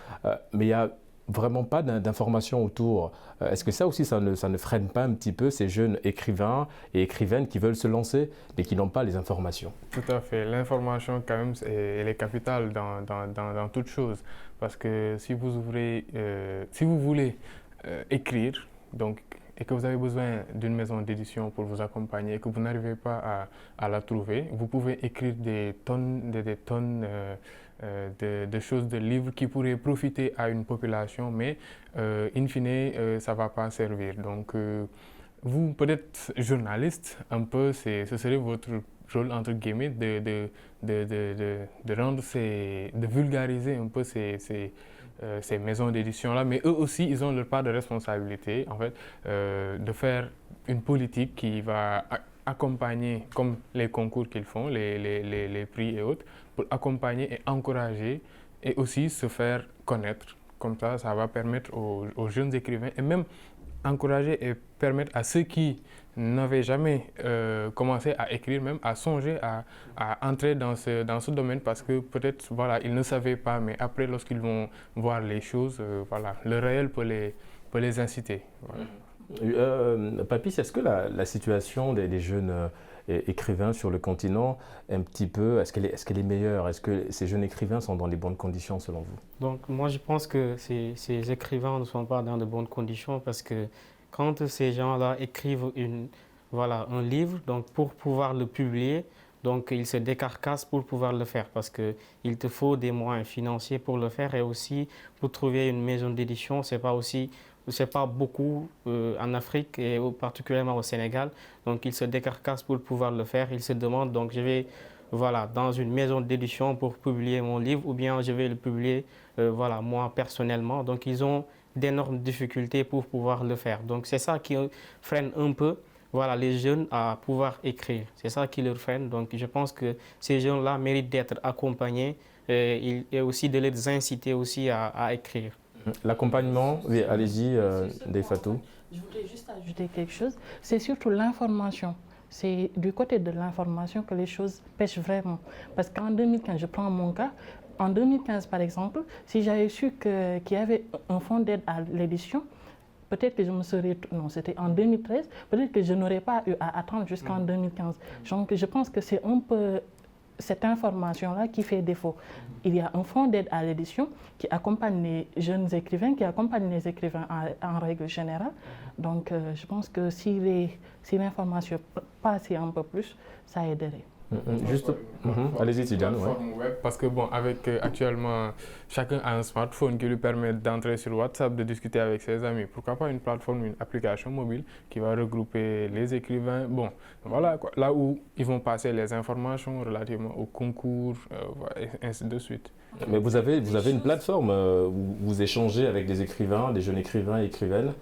mais il y a vraiment pas d'informations autour. Est-ce que ça aussi, ça ne freine pas un petit peu ces jeunes écrivains et écrivaines qui veulent se lancer, mais qui n'ont pas les informations? Tout à fait. L'information, quand même, elle est capitale dans toute chose. Parce que si vous voulez écrire, donc, et que vous avez besoin d'une maison d'édition pour vous accompagner et que vous n'arrivez pas à la trouver, vous pouvez écrire des tonnes de choses, de livres qui pourraient profiter à une population, mais in fine, ça ne va pas servir. Donc, vous, peut-être journaliste, un peu, ce serait votre rôle, entre guillemets, de vulgariser un peu ces maisons d'édition-là, mais eux aussi, ils ont leur part de responsabilité, en fait, de faire une politique qui va accompagner, comme les concours qu'ils font, les prix et autres, pour accompagner et encourager, et aussi se faire connaître. Comme ça va permettre aux jeunes écrivains, et même encourager et permettre à ceux qui n'avaient jamais commencé à écrire, même à songer à entrer dans ce domaine, parce que peut-être voilà, ils ne savaient pas, mais après, lorsqu'ils vont voir les choses, voilà, le réel peut les inciter. Voilà. Papis, est-ce que la situation des jeunes écrivains sur le continent, un petit peu, est-ce qu'elle est meilleure? Est-ce que ces jeunes écrivains sont dans les bonnes conditions selon vous? Donc moi je pense que ces écrivains ne sont pas dans de bonnes conditions, parce que quand ces gens-là écrivent un livre, donc pour pouvoir le publier, donc ils se décarcassent pour pouvoir le faire, parce qu'il te faut des moyens financiers pour le faire, et aussi pour trouver une maison d'édition, c'est pas beaucoup en Afrique et particulièrement au Sénégal. Donc ils se décarcassent pour pouvoir le faire. Ils se demandent, donc je vais dans une maison d'édition pour publier mon livre, ou bien je vais le publier moi personnellement. Donc ils ont d'énormes difficultés pour pouvoir le faire. Donc c'est ça qui freine un peu voilà, les jeunes à pouvoir écrire. C'est ça qui leur freine. Donc je pense que ces jeunes-là méritent d'être accompagnés et aussi de les inciter aussi à écrire. L'accompagnement, oui, allez-y, Ndeye Fatou. Je voudrais juste ajouter quelque chose. C'est surtout l'information. C'est du côté de l'information que les choses pêchent vraiment. Parce qu'en 2015, je prends mon cas, en 2015 par exemple, si j'avais su qu'il y avait un fonds d'aide à l'édition, peut-être que je me serais... Non, c'était en 2013, peut-être que je n'aurais pas eu à attendre jusqu'en 2015. Donc je pense que c'est un peu cette information-là qui fait défaut. Il y a un fonds d'aide à l'édition qui accompagne les jeunes écrivains, qui accompagne les écrivains en règle générale. Donc je pense que si l'information passait un peu plus, ça aiderait. Juste, allez-y, Tidiane. Web, parce que bon, avec actuellement, chacun a un smartphone qui lui permet d'entrer sur WhatsApp, de discuter avec ses amis. Pourquoi pas une plateforme, une application mobile qui va regrouper les écrivains. Bon, voilà, quoi, là où ils vont passer les informations relativement au concours, et ainsi de suite. Mais vous avez une plateforme où vous échangez avec des écrivains, des jeunes écrivains et écrivaines.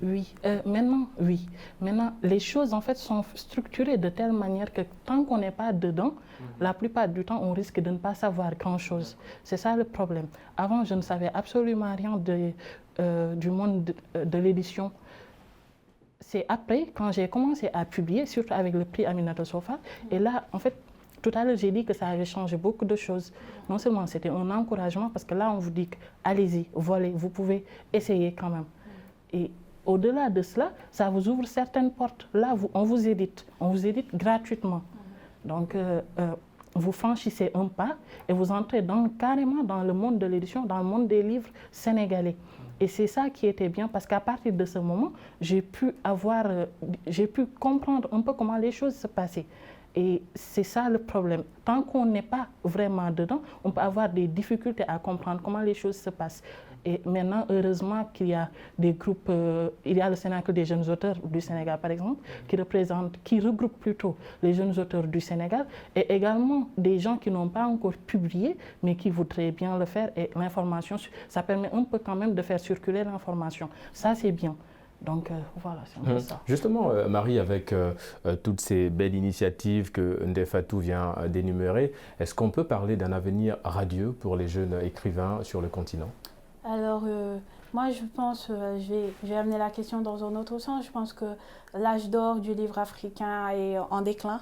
Oui, maintenant, oui. Maintenant, les choses en fait sont structurées de telle manière que tant qu'on n'est pas dedans, la plupart du temps, on risque de ne pas savoir grand-chose. C'est ça le problème. Avant, je ne savais absolument rien du monde de l'édition. C'est après, quand j'ai commencé à publier, surtout avec le prix Aminata Sofa, et là, en fait, tout à l'heure, j'ai dit que ça avait changé beaucoup de choses. Non seulement c'était un encouragement, parce que là, on vous dit allez-y, volez, vous pouvez essayer quand même. Et au-delà de cela, ça vous ouvre certaines portes. Là, on vous édite gratuitement. Donc, vous franchissez un pas et vous entrez carrément dans le monde de l'édition, dans le monde des livres sénégalais. Et c'est ça qui était bien parce qu'à partir de ce moment, j'ai pu comprendre un peu comment les choses se passaient. Et c'est ça le problème. Tant qu'on n'est pas vraiment dedans, on peut avoir des difficultés à comprendre comment les choses se passent. Et maintenant, heureusement qu'il y a des groupes, il y a le Cénacle des jeunes auteurs du Sénégal, par exemple, qui regroupe plutôt les jeunes auteurs du Sénégal et également des gens qui n'ont pas encore publié, mais qui voudraient bien le faire. Et l'information, ça permet un peu quand même de faire circuler l'information. Ça, c'est bien. Donc voilà, c'est un peu ça. Justement, Marie, avec toutes ces belles initiatives que Ndeye Fatou vient d'énumérer, est-ce qu'on peut parler d'un avenir radieux pour les jeunes écrivains sur le continent ? Alors, moi, je pense, je vais amener la question dans un autre sens. Je pense que l'âge d'or du livre africain est en déclin,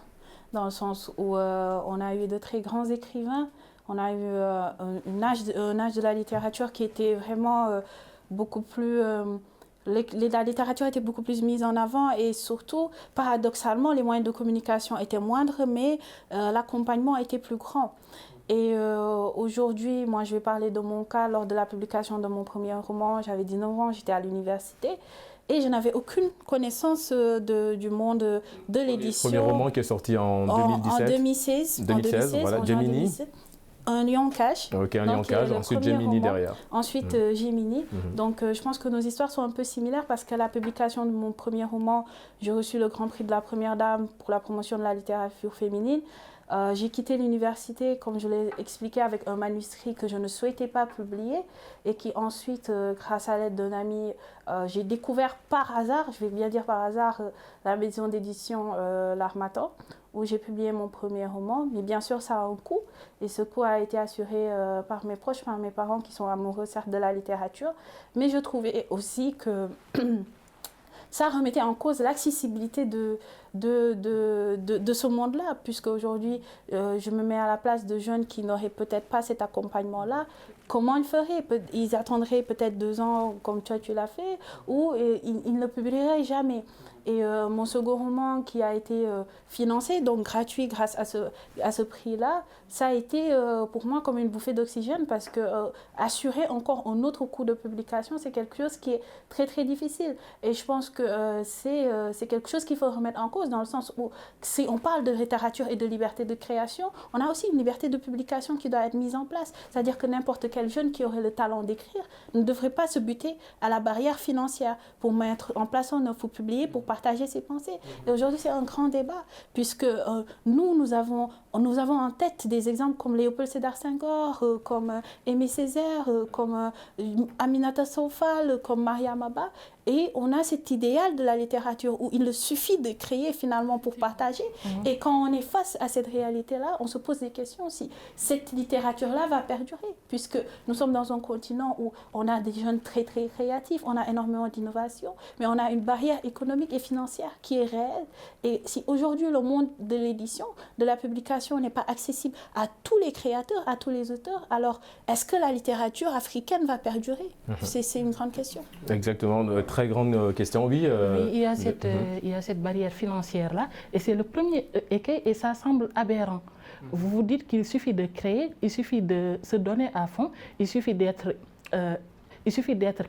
dans le sens où on a eu de très grands écrivains, on a eu un âge de la littérature qui était vraiment beaucoup plus... la littérature était beaucoup plus mise en avant et surtout, paradoxalement, les moyens de communication étaient moindres, mais l'accompagnement était plus grand. Et aujourd'hui, moi, je vais parler de mon cas. Lors de la publication de mon premier roman, j'avais 19 ans, j'étais à l'université et je n'avais aucune connaissance du monde de l'édition. Premier roman qui est sorti en 2017 En 2016. 2016, voilà, Gemini. Un lion cache. Ok, un lion cache, ensuite Gemini derrière. Ensuite Gemini. Donc je pense que nos histoires sont un peu similaires parce qu'à la publication de mon premier roman, j'ai reçu le Grand Prix de la Première Dame pour la promotion de la littérature féminine. J'ai quitté l'université, comme je l'ai expliqué, avec un manuscrit que je ne souhaitais pas publier et qui ensuite, grâce à l'aide d'un ami, j'ai découvert par hasard, je vais bien dire par hasard, la maison d'édition L'Harmattan, où j'ai publié mon premier roman. Mais bien sûr, ça a un coût et ce coût a été assuré par mes proches, par mes parents qui sont amoureux certes de la littérature. Mais je trouvais aussi que... ça remettait en cause l'accessibilité de ce monde-là, puisque aujourd'hui, je me mets à la place de jeunes qui n'auraient peut-être pas cet accompagnement-là. Comment ils feraient? Ils attendraient peut-être 2 ans, comme toi tu l'as fait, ou ils ne le publieraient jamais. Et mon second roman qui a été financé, donc gratuit grâce à ce prix-là, ça a été pour moi comme une bouffée d'oxygène parce que assurer encore un autre coût de publication, c'est quelque chose qui est très très difficile. Et je pense que c'est quelque chose qu'il faut remettre en cause dans le sens où si on parle de littérature et de liberté de création, on a aussi une liberté de publication qui doit être mise en place. C'est-à-dire que n'importe quel jeune qui aurait le talent d'écrire ne devrait pas se buter à la barrière financière pour mettre en place son œuvre, pour publier, pour partager ses pensées. Et aujourd'hui, c'est un grand débat, puisque nous avons nous avons en tête des exemples comme Léopold Sédar Senghor, comme Aimé Césaire, comme Aminata Soufal, comme Mariam Abba. Et on a cet idéal de la littérature où il suffit de créer finalement pour partager. Et quand on est face à cette réalité-là, on se pose des questions si cette littérature-là va perdurer. Puisque nous sommes dans un continent où on a des jeunes très très créatifs, on a énormément d'innovation, mais on a une barrière économique et financière qui est réelle. Et si aujourd'hui le monde de l'édition, de la publication n'est pas accessible à tous les créateurs, à tous les auteurs, alors est-ce que la littérature africaine va perdurer? C'est une grande question. Exactement, très grande question. Oui, oui, il y a cette barrière financière-là, et c'est le premier écueil, et ça semble aberrant. Vous vous dites qu'il suffit de créer, il suffit de se donner à fond, il suffit d'être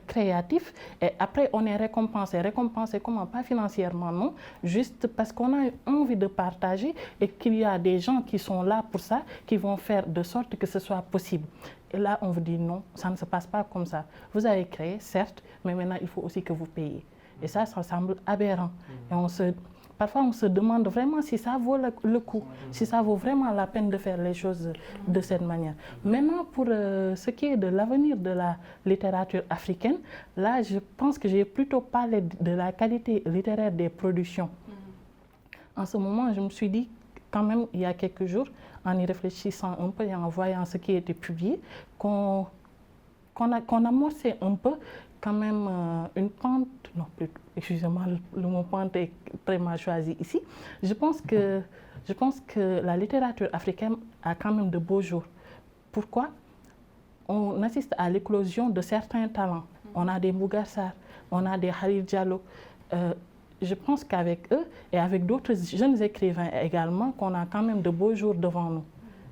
créatif, et après on est récompensé. Récompensé comment? Pas financièrement, non, juste parce qu'on a envie de partager et qu'il y a des gens qui sont là pour ça, qui vont faire de sorte que ce soit possible. Et là, on vous dit non, ça ne se passe pas comme ça. Vous avez créé, certes, mais maintenant il faut aussi que vous payiez. Et ça semble aberrant. Et parfois, on se demande vraiment si ça vaut le coup, si ça vaut vraiment la peine de faire les choses de cette manière. Maintenant, pour ce qui est de l'avenir de la littérature africaine, là, je pense que j'ai plutôt parlé de la qualité littéraire des productions. En ce moment, je me suis dit, quand même, il y a quelques jours, en y réfléchissant un peu et en voyant ce qui a été publié, qu'on amorçait un peu quand même une pente, non, excusez-moi, le mot pente est très mal choisi ici. Je pense que la littérature africaine a quand même de beaux jours. Pourquoi? On assiste à l'éclosion de certains talents. On a des Mbougar Sarr, on a des Khalil Diallo. Je pense qu'avec eux et avec d'autres jeunes écrivains également, qu'on a quand même de beaux jours devant nous.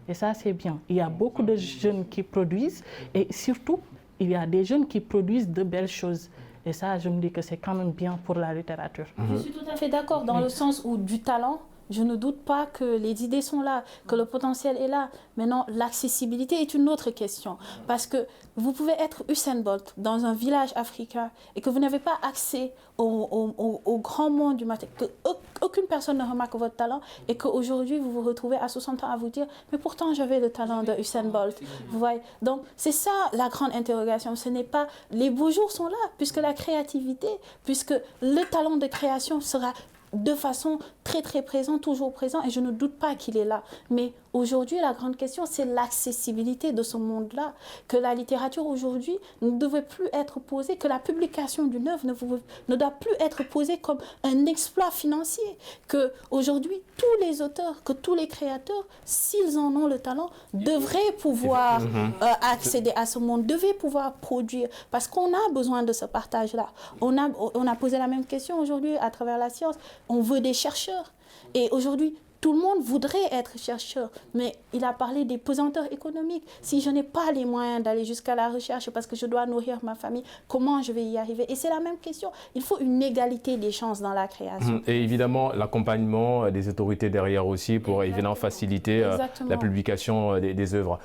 Et ça, c'est bien. Il y a beaucoup de jeunes qui produisent et surtout, il y a des jeunes qui produisent de belles choses. Et ça, je me dis que c'est quand même bien pour la littérature. Je suis tout à fait d'accord dans le sens où du talent, je ne doute pas que les idées sont là, que le potentiel est là. Maintenant, l'accessibilité est une autre question. Parce que vous pouvez être Usain Bolt dans un village africain et que vous n'avez pas accès au grand monde du matériel, qu'aucune personne ne remarque votre talent et qu'aujourd'hui, vous vous retrouvez à 60 ans à vous dire « Mais pourtant, j'avais le talent de Usain Bolt. » Vous voyez? Donc, c'est ça la grande interrogation. Ce n'est pas... Les beaux jours sont là, puisque la créativité, puisque le talent de création sera de façon très très présent, toujours présent, et je ne doute pas qu'il est là. Mais aujourd'hui, la grande question, c'est l'accessibilité de ce monde-là, que la littérature aujourd'hui ne devait plus être posée, que la publication d'une œuvre ne doit plus être posée comme un exploit financier, que aujourd'hui tous les auteurs, que tous les créateurs, s'ils en ont le talent, devraient pouvoir accéder à ce monde, devaient pouvoir produire, parce qu'on a besoin de ce partage-là. On a posé la même question aujourd'hui à travers la science. On veut des chercheurs. Et aujourd'hui, tout le monde voudrait être chercheur, mais il a parlé des pesanteurs économiques. Si je n'ai pas les moyens d'aller jusqu'à la recherche parce que je dois nourrir ma famille, comment je vais y arriver? Et c'est la même question. Il faut une égalité des chances dans la création. Et évidemment, l'accompagnement des autorités derrière aussi pour évidemment faciliter la publication des œuvres.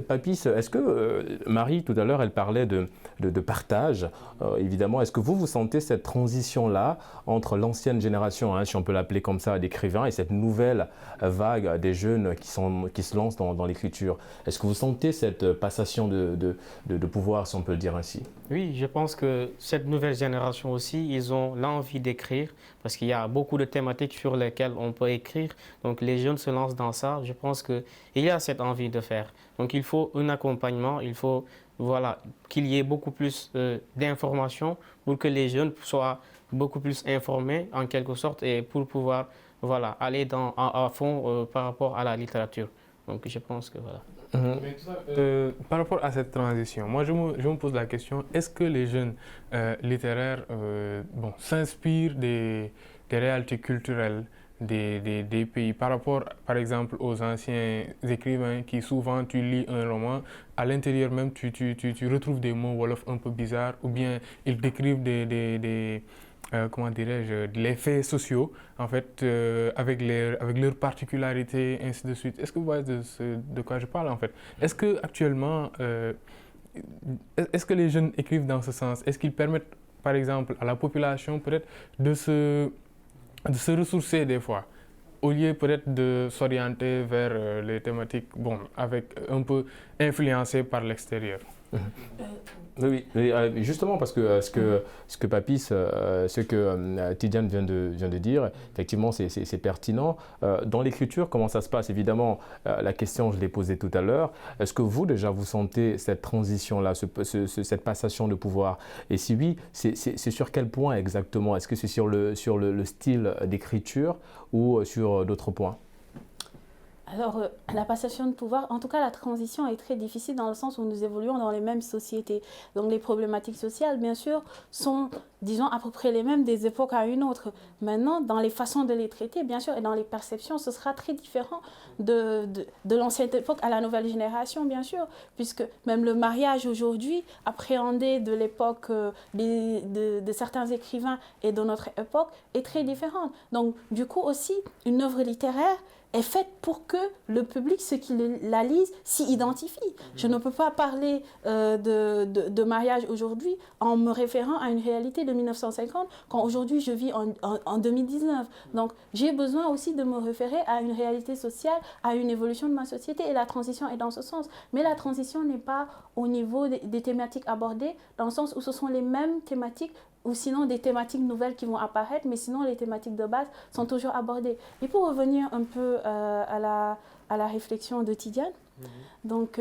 Papis, est-ce que Marie, tout à l'heure, elle parlait de partage. Évidemment, est-ce que vous sentez cette transition-là entre l'ancienne génération, si on peut l'appeler comme ça, d'écrivains et cette nouvelle vague des jeunes qui se lancent dans l'écriture? Est-ce que vous sentez cette passation de pouvoir, si on peut le dire ainsi? Oui, je pense que cette nouvelle génération aussi, ils ont l'envie d'écrire parce qu'il y a beaucoup de thématiques sur lesquelles on peut écrire. Donc les jeunes se lancent dans ça. Je pense qu'il y a cette envie de faire. Donc il faut un accompagnement, il faut qu'il y ait beaucoup plus d'informations pour que les jeunes soient beaucoup plus informés en quelque sorte et pour pouvoir aller à fond par rapport à la littérature. Donc je pense que voilà. Mais par rapport à cette transition, moi je me pose la question, est-ce que les jeunes littéraires s'inspirent des réalités culturelles des pays par rapport, par exemple, aux anciens écrivains qui souvent, tu lis un roman, à l'intérieur même, tu retrouves des mots wolof un peu bizarres ou bien ils décrivent comment dirais-je, les faits sociaux, en fait, avec leurs particularités, ainsi de suite. Est-ce que vous voyez de quoi je parle, en fait? Est-ce que actuellement, est-ce que les jeunes écrivent dans ce sens? Est-ce qu'ils permettent, par exemple, à la population peut-être de se ressourcer des fois? au lieu peut-être de s'orienter vers les thématiques, bon, avec un peu influencées par l'extérieur. Oui, justement parce que ce que Papis, ce que Tidiane vient de dire, effectivement c'est pertinent. Dans l'écriture, comment ça se passe? Évidemment, la question je l'ai posée tout à l'heure. Est-ce que vous déjà vous sentez cette transition-là, cette passation de pouvoir? Et si oui, c'est sur quel point exactement? Est-ce que c'est sur le style d'écriture ou sur d'autres points? Alors, la passation de pouvoir, en tout cas la transition est très difficile dans le sens où nous évoluons dans les mêmes sociétés. Donc les problématiques sociales, bien sûr, sont, disons, à peu près les mêmes des époques à une autre. Maintenant, dans les façons de les traiter, bien sûr, et dans les perceptions, ce sera très différent de l'ancienne époque à la nouvelle génération, bien sûr, puisque même le mariage aujourd'hui, appréhendé de l'époque de certains écrivains et de notre époque, est très différent. Donc, du coup aussi, une œuvre littéraire est faite pour que le public, ceux qui la lisent, s'y identifient. Je ne peux pas parler de mariage aujourd'hui en me référant à une réalité de 1950 quand aujourd'hui je vis en 2019. Donc j'ai besoin aussi de me référer à une réalité sociale, à une évolution de ma société et la transition est dans ce sens. Mais la transition n'est pas au niveau des thématiques abordées dans le sens où ce sont les mêmes thématiques ou sinon des thématiques nouvelles qui vont apparaître, mais sinon les thématiques de base sont toujours abordées. Et pour revenir un peu à la réflexion de Tidiane, donc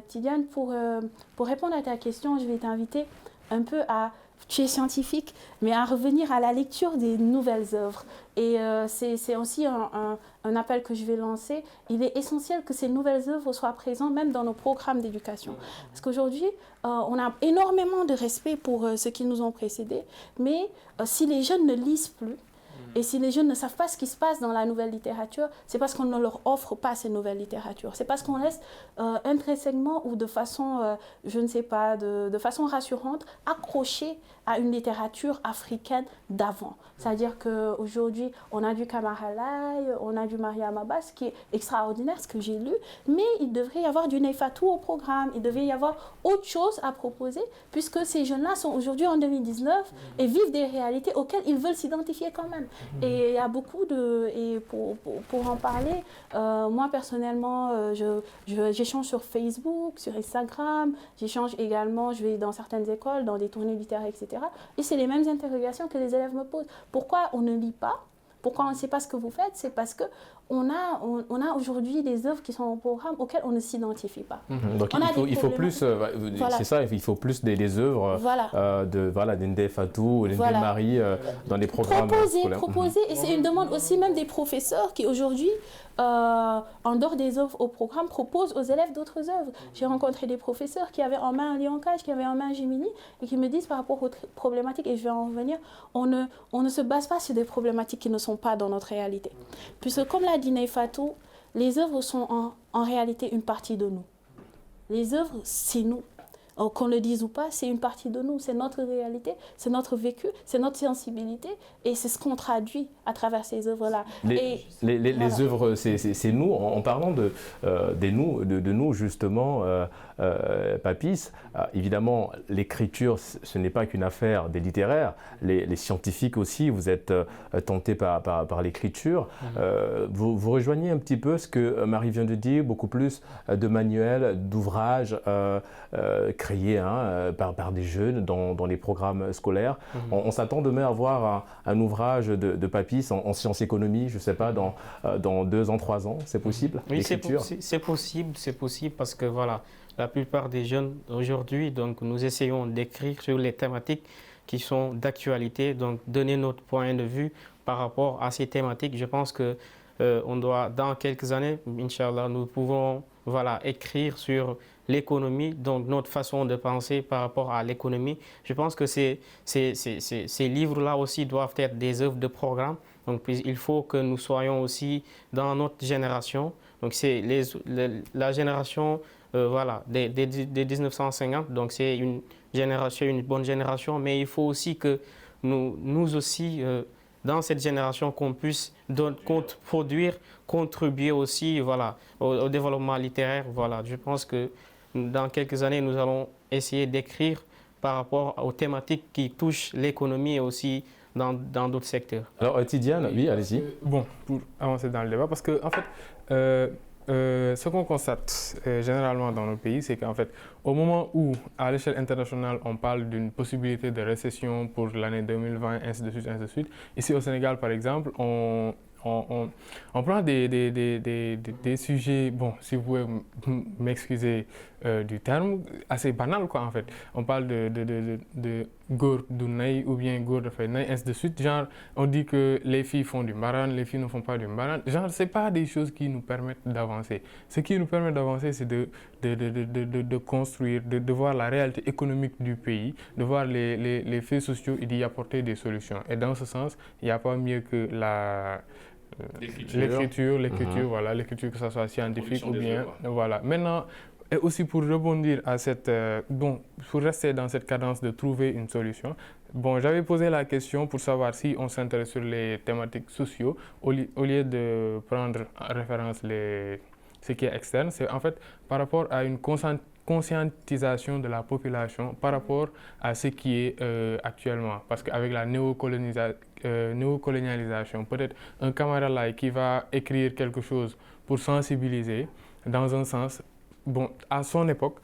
Tidiane, pour répondre à ta question, je vais t'inviter un peu à... Tu es scientifique, mais à revenir à la lecture des nouvelles œuvres. Et c'est aussi un appel que je vais lancer. Il est essentiel que ces nouvelles œuvres soient présentes même dans nos programmes d'éducation. Parce qu'aujourd'hui, on a énormément de respect pour ceux qui nous ont précédés, mais si les jeunes ne lisent plus, et si les jeunes ne savent pas ce qui se passe dans la nouvelle littérature, c'est parce qu'on ne leur offre pas ces nouvelles littératures. C'est parce qu'on laisse intrinsèquement ou de façon, je ne sais pas, de façon rassurante, accrochés à une littérature africaine d'avant. C'est-à-dire qu'aujourd'hui, on a du Kamara Lai, on a du Mariam Abbas, qui est extraordinaire, ce que j'ai lu, mais il devrait y avoir du Neifatou au programme, il devrait y avoir autre chose à proposer, puisque ces jeunes-là sont aujourd'hui en 2019 et vivent des réalités auxquelles ils veulent s'identifier quand même. Et il y a beaucoup de... Et pour en parler, moi personnellement, j'échange sur Facebook, sur Instagram, j'échange également, je vais dans certaines écoles, dans des tournées littéraires, etc. Et c'est les mêmes interrogations que les élèves me posent. Pourquoi on ne lit pas? Pourquoi on ne sait pas ce que vous faites? C'est parce qu'on a aujourd'hui des œuvres qui sont au programme auxquelles on ne s'identifie pas. Donc il faut plus, voilà. C'est ça, il faut plus des œuvres voilà. d'Inde Fatou, d'Inde voilà. Marie dans les programmes scolaires. Proposer, et c'est une demande aussi même des professeurs qui aujourd'hui, en dehors des œuvres au programme, proposent aux élèves d'autres œuvres. J'ai rencontré des professeurs qui avaient en main un Lyon-Cage, qui avaient en main un Gemini, et qui me disent par rapport aux problématiques, et je vais en revenir, on ne se base pas sur des problématiques qui ne sont pas dans notre réalité. Puisque comme l'a dit Neifatou, les œuvres sont en réalité une partie de nous. Les œuvres, c'est nous. Qu'on le dise ou pas, c'est une partie de nous, c'est notre réalité, c'est notre vécu, c'est notre sensibilité et c'est ce qu'on traduit à travers ces œuvres-là. Les œuvres, c'est nous, en parlant de nous justement, Papis, évidemment l'écriture ce n'est pas qu'une affaire des littéraires, les scientifiques aussi, vous êtes tentés par l'écriture. Vous rejoignez un petit peu ce que Marie vient de dire, beaucoup plus de manuels, d'ouvrages créés par des jeunes dans les programmes scolaires. On s'attend demain à voir un ouvrage de Papis en sciences économie, je ne sais pas, dans 2 ans, 3 ans, c'est possible? Oui, c'est possible parce que voilà, la plupart des jeunes aujourd'hui, donc nous essayons d'écrire sur les thématiques qui sont d'actualité, donc donner notre point de vue par rapport à ces thématiques. Je pense que on doit, dans quelques années, Inch'Allah, nous pouvons écrire sur l'économie, donc notre façon de penser par rapport à l'économie. Je pense que ces livres-là aussi doivent être des œuvres de programme. Donc il faut que nous soyons aussi dans notre génération. Donc c'est la génération des 1950. Donc c'est une bonne génération, mais il faut aussi que nous aussi dans cette génération qu'on puisse contribuer aussi au développement littéraire. Voilà. Je pense que dans quelques années, nous allons essayer d'écrire par rapport aux thématiques qui touchent l'économie et aussi dans d'autres secteurs. Alors, Tidiane, oui, allez-y. Bon, pour avancer dans le débat, parce que en fait, ce qu'on constate généralement dans nos pays, c'est qu'en fait, au moment où, à l'échelle internationale, on parle d'une possibilité de récession pour l'année 2020, ainsi de suite, ici au Sénégal, par exemple, on prend des sujets, bon, si vous pouvez m'excuser du terme, assez banal, quoi, en fait. On parle de gourde du nay ou bien gourde de fay nay, ainsi de suite. Genre, on dit que les filles font du maran, les filles ne font pas du maran. Genre, c'est pas des choses qui nous permettent d'avancer. Ce qui nous permet d'avancer, c'est de construire, de voir la réalité économique du pays, de voir les faits sociaux et d'y apporter des solutions. Et dans ce sens, il n'y a pas mieux que l'écriture, voilà, l'écriture, que ce soit scientifique ou bien, voilà. Maintenant, et aussi pour rebondir à cette, pour rester dans cette cadence de trouver une solution, bon, j'avais posé la question pour savoir si on s'intéresse sur les thématiques sociaux au lieu de prendre en référence ce qui est externe, c'est en fait par rapport à une conscientisation de la population par rapport à ce qui est actuellement. Parce qu'avec la néocolonialisation, peut-être un camarade là qui va écrire quelque chose pour sensibiliser dans un sens, bon, à son époque,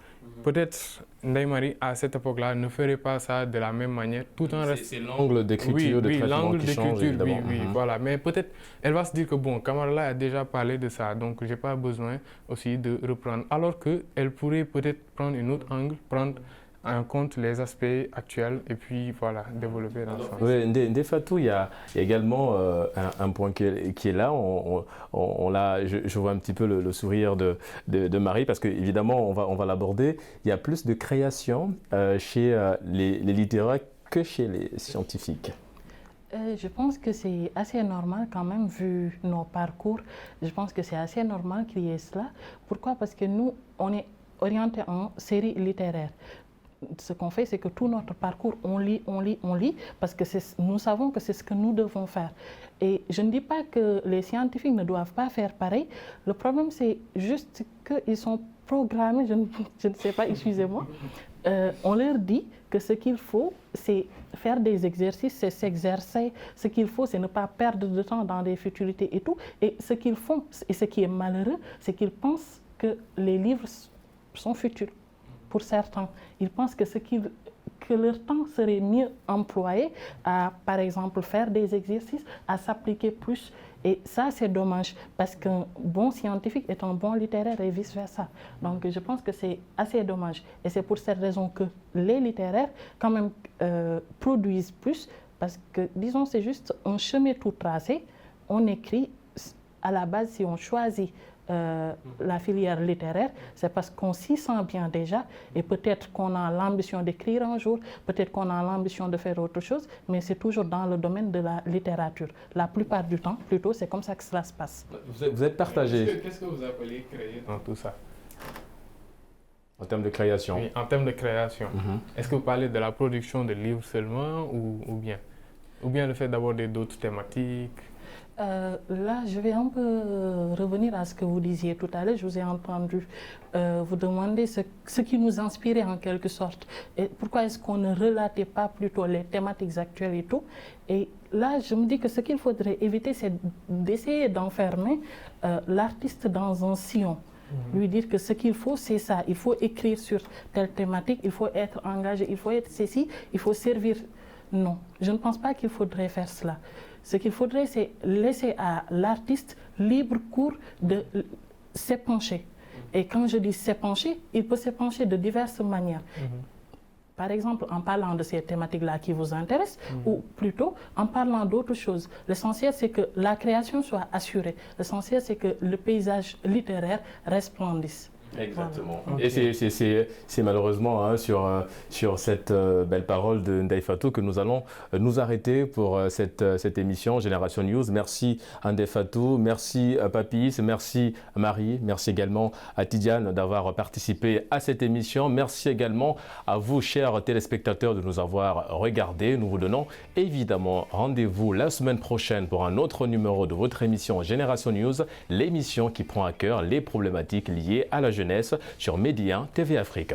peut-être Ndeye Marie, à cette époque-là, ne ferait pas ça de la même manière, tout en restant... C'est l'angle d'écriture, de traitement qui change, évidemment. Oui, voilà. Mais peut-être, elle va se dire que, bon, Kamala a déjà parlé de ça, donc je n'ai pas besoin aussi de reprendre. Alors qu'elle pourrait peut-être prendre un autre angle, prendre en compte les aspects actuels et puis voilà, développer dans ce sens. Oui, Ndeye Fatou, il y a également un point qui est là. Je vois un petit peu le sourire de Marie parce qu'évidemment, on va l'aborder. Il y a plus de création chez les littéraires que chez les scientifiques. Je pense que c'est assez normal quand même, vu nos parcours. Je pense que c'est assez normal qu'il y ait cela. Pourquoi? Parce que nous, on est orienté en série littéraire. Ce qu'on fait, c'est que tout notre parcours, on lit, parce que nous savons que c'est ce que nous devons faire. Et je ne dis pas que les scientifiques ne doivent pas faire pareil. Le problème, c'est juste qu'ils sont programmés, je ne sais pas, excusez-moi. On leur dit que ce qu'il faut, c'est faire des exercices, c'est s'exercer. Ce qu'il faut, c'est ne pas perdre de temps dans des futilités et tout. Et ce qu'ils font, et ce qui est malheureux, c'est qu'ils pensent que les livres sont futiles. Pour certains, ils pensent que leur temps serait mieux employé à, par exemple, faire des exercices, à s'appliquer plus. Et ça, c'est dommage, parce qu'un bon scientifique est un bon littéraire et vice-versa. Donc, je pense que c'est assez dommage. Et c'est pour cette raison que les littéraires, quand même, produisent plus, parce que, disons, c'est juste un chemin tout tracé. On écrit, à la base, si on choisit la filière littéraire, c'est parce qu'on s'y sent bien déjà et peut-être qu'on a l'ambition d'écrire un jour, peut-être qu'on a l'ambition de faire autre chose, mais c'est toujours dans le domaine de la littérature. La plupart du temps, plutôt, c'est comme ça que cela se passe. Vous êtes partagé. Qu'est-ce que vous appelez créer dans tout ça? En termes de création. Oui, en termes de création. Est-ce que vous parlez de la production de livres seulement ou bien le fait d'aborder d'autres thématiques? Là, je vais un peu revenir à ce que vous disiez tout à l'heure. Je vous ai entendu vous demander ce qui nous inspirait en quelque sorte. Et pourquoi est-ce qu'on ne relatait pas plutôt les thématiques actuelles et tout? Et là, je me dis que ce qu'il faudrait éviter, c'est d'essayer d'enfermer l'artiste dans un sillon. Lui dire que ce qu'il faut, c'est ça. Il faut écrire sur telle thématique, il faut être engagé, il faut être ceci, il faut servir. Non, je ne pense pas qu'il faudrait faire cela. Ce qu'il faudrait, c'est laisser à l'artiste libre cours de s'épancher. Et quand je dis s'épancher, il peut s'épancher de diverses manières. Par exemple, en parlant de ces thématiques-là qui vous intéressent, ou plutôt en parlant d'autres choses. L'essentiel, c'est que la création soit assurée. L'essentiel, c'est que le paysage littéraire resplendisse. Exactement. Okay. Et c'est malheureusement sur cette belle parole de Ndeye Fatou que nous allons nous arrêter pour cette émission Génération News. Merci à Ndeye Fatou, merci à Papis, merci à Marie, merci également à Tidiane d'avoir participé à cette émission. Merci également à vous, chers téléspectateurs, de nous avoir regardés. Nous vous donnons évidemment rendez-vous la semaine prochaine pour un autre numéro de votre émission Génération News, l'émission qui prend à cœur les problématiques liées à la jeunesse sur Média TV Afrique.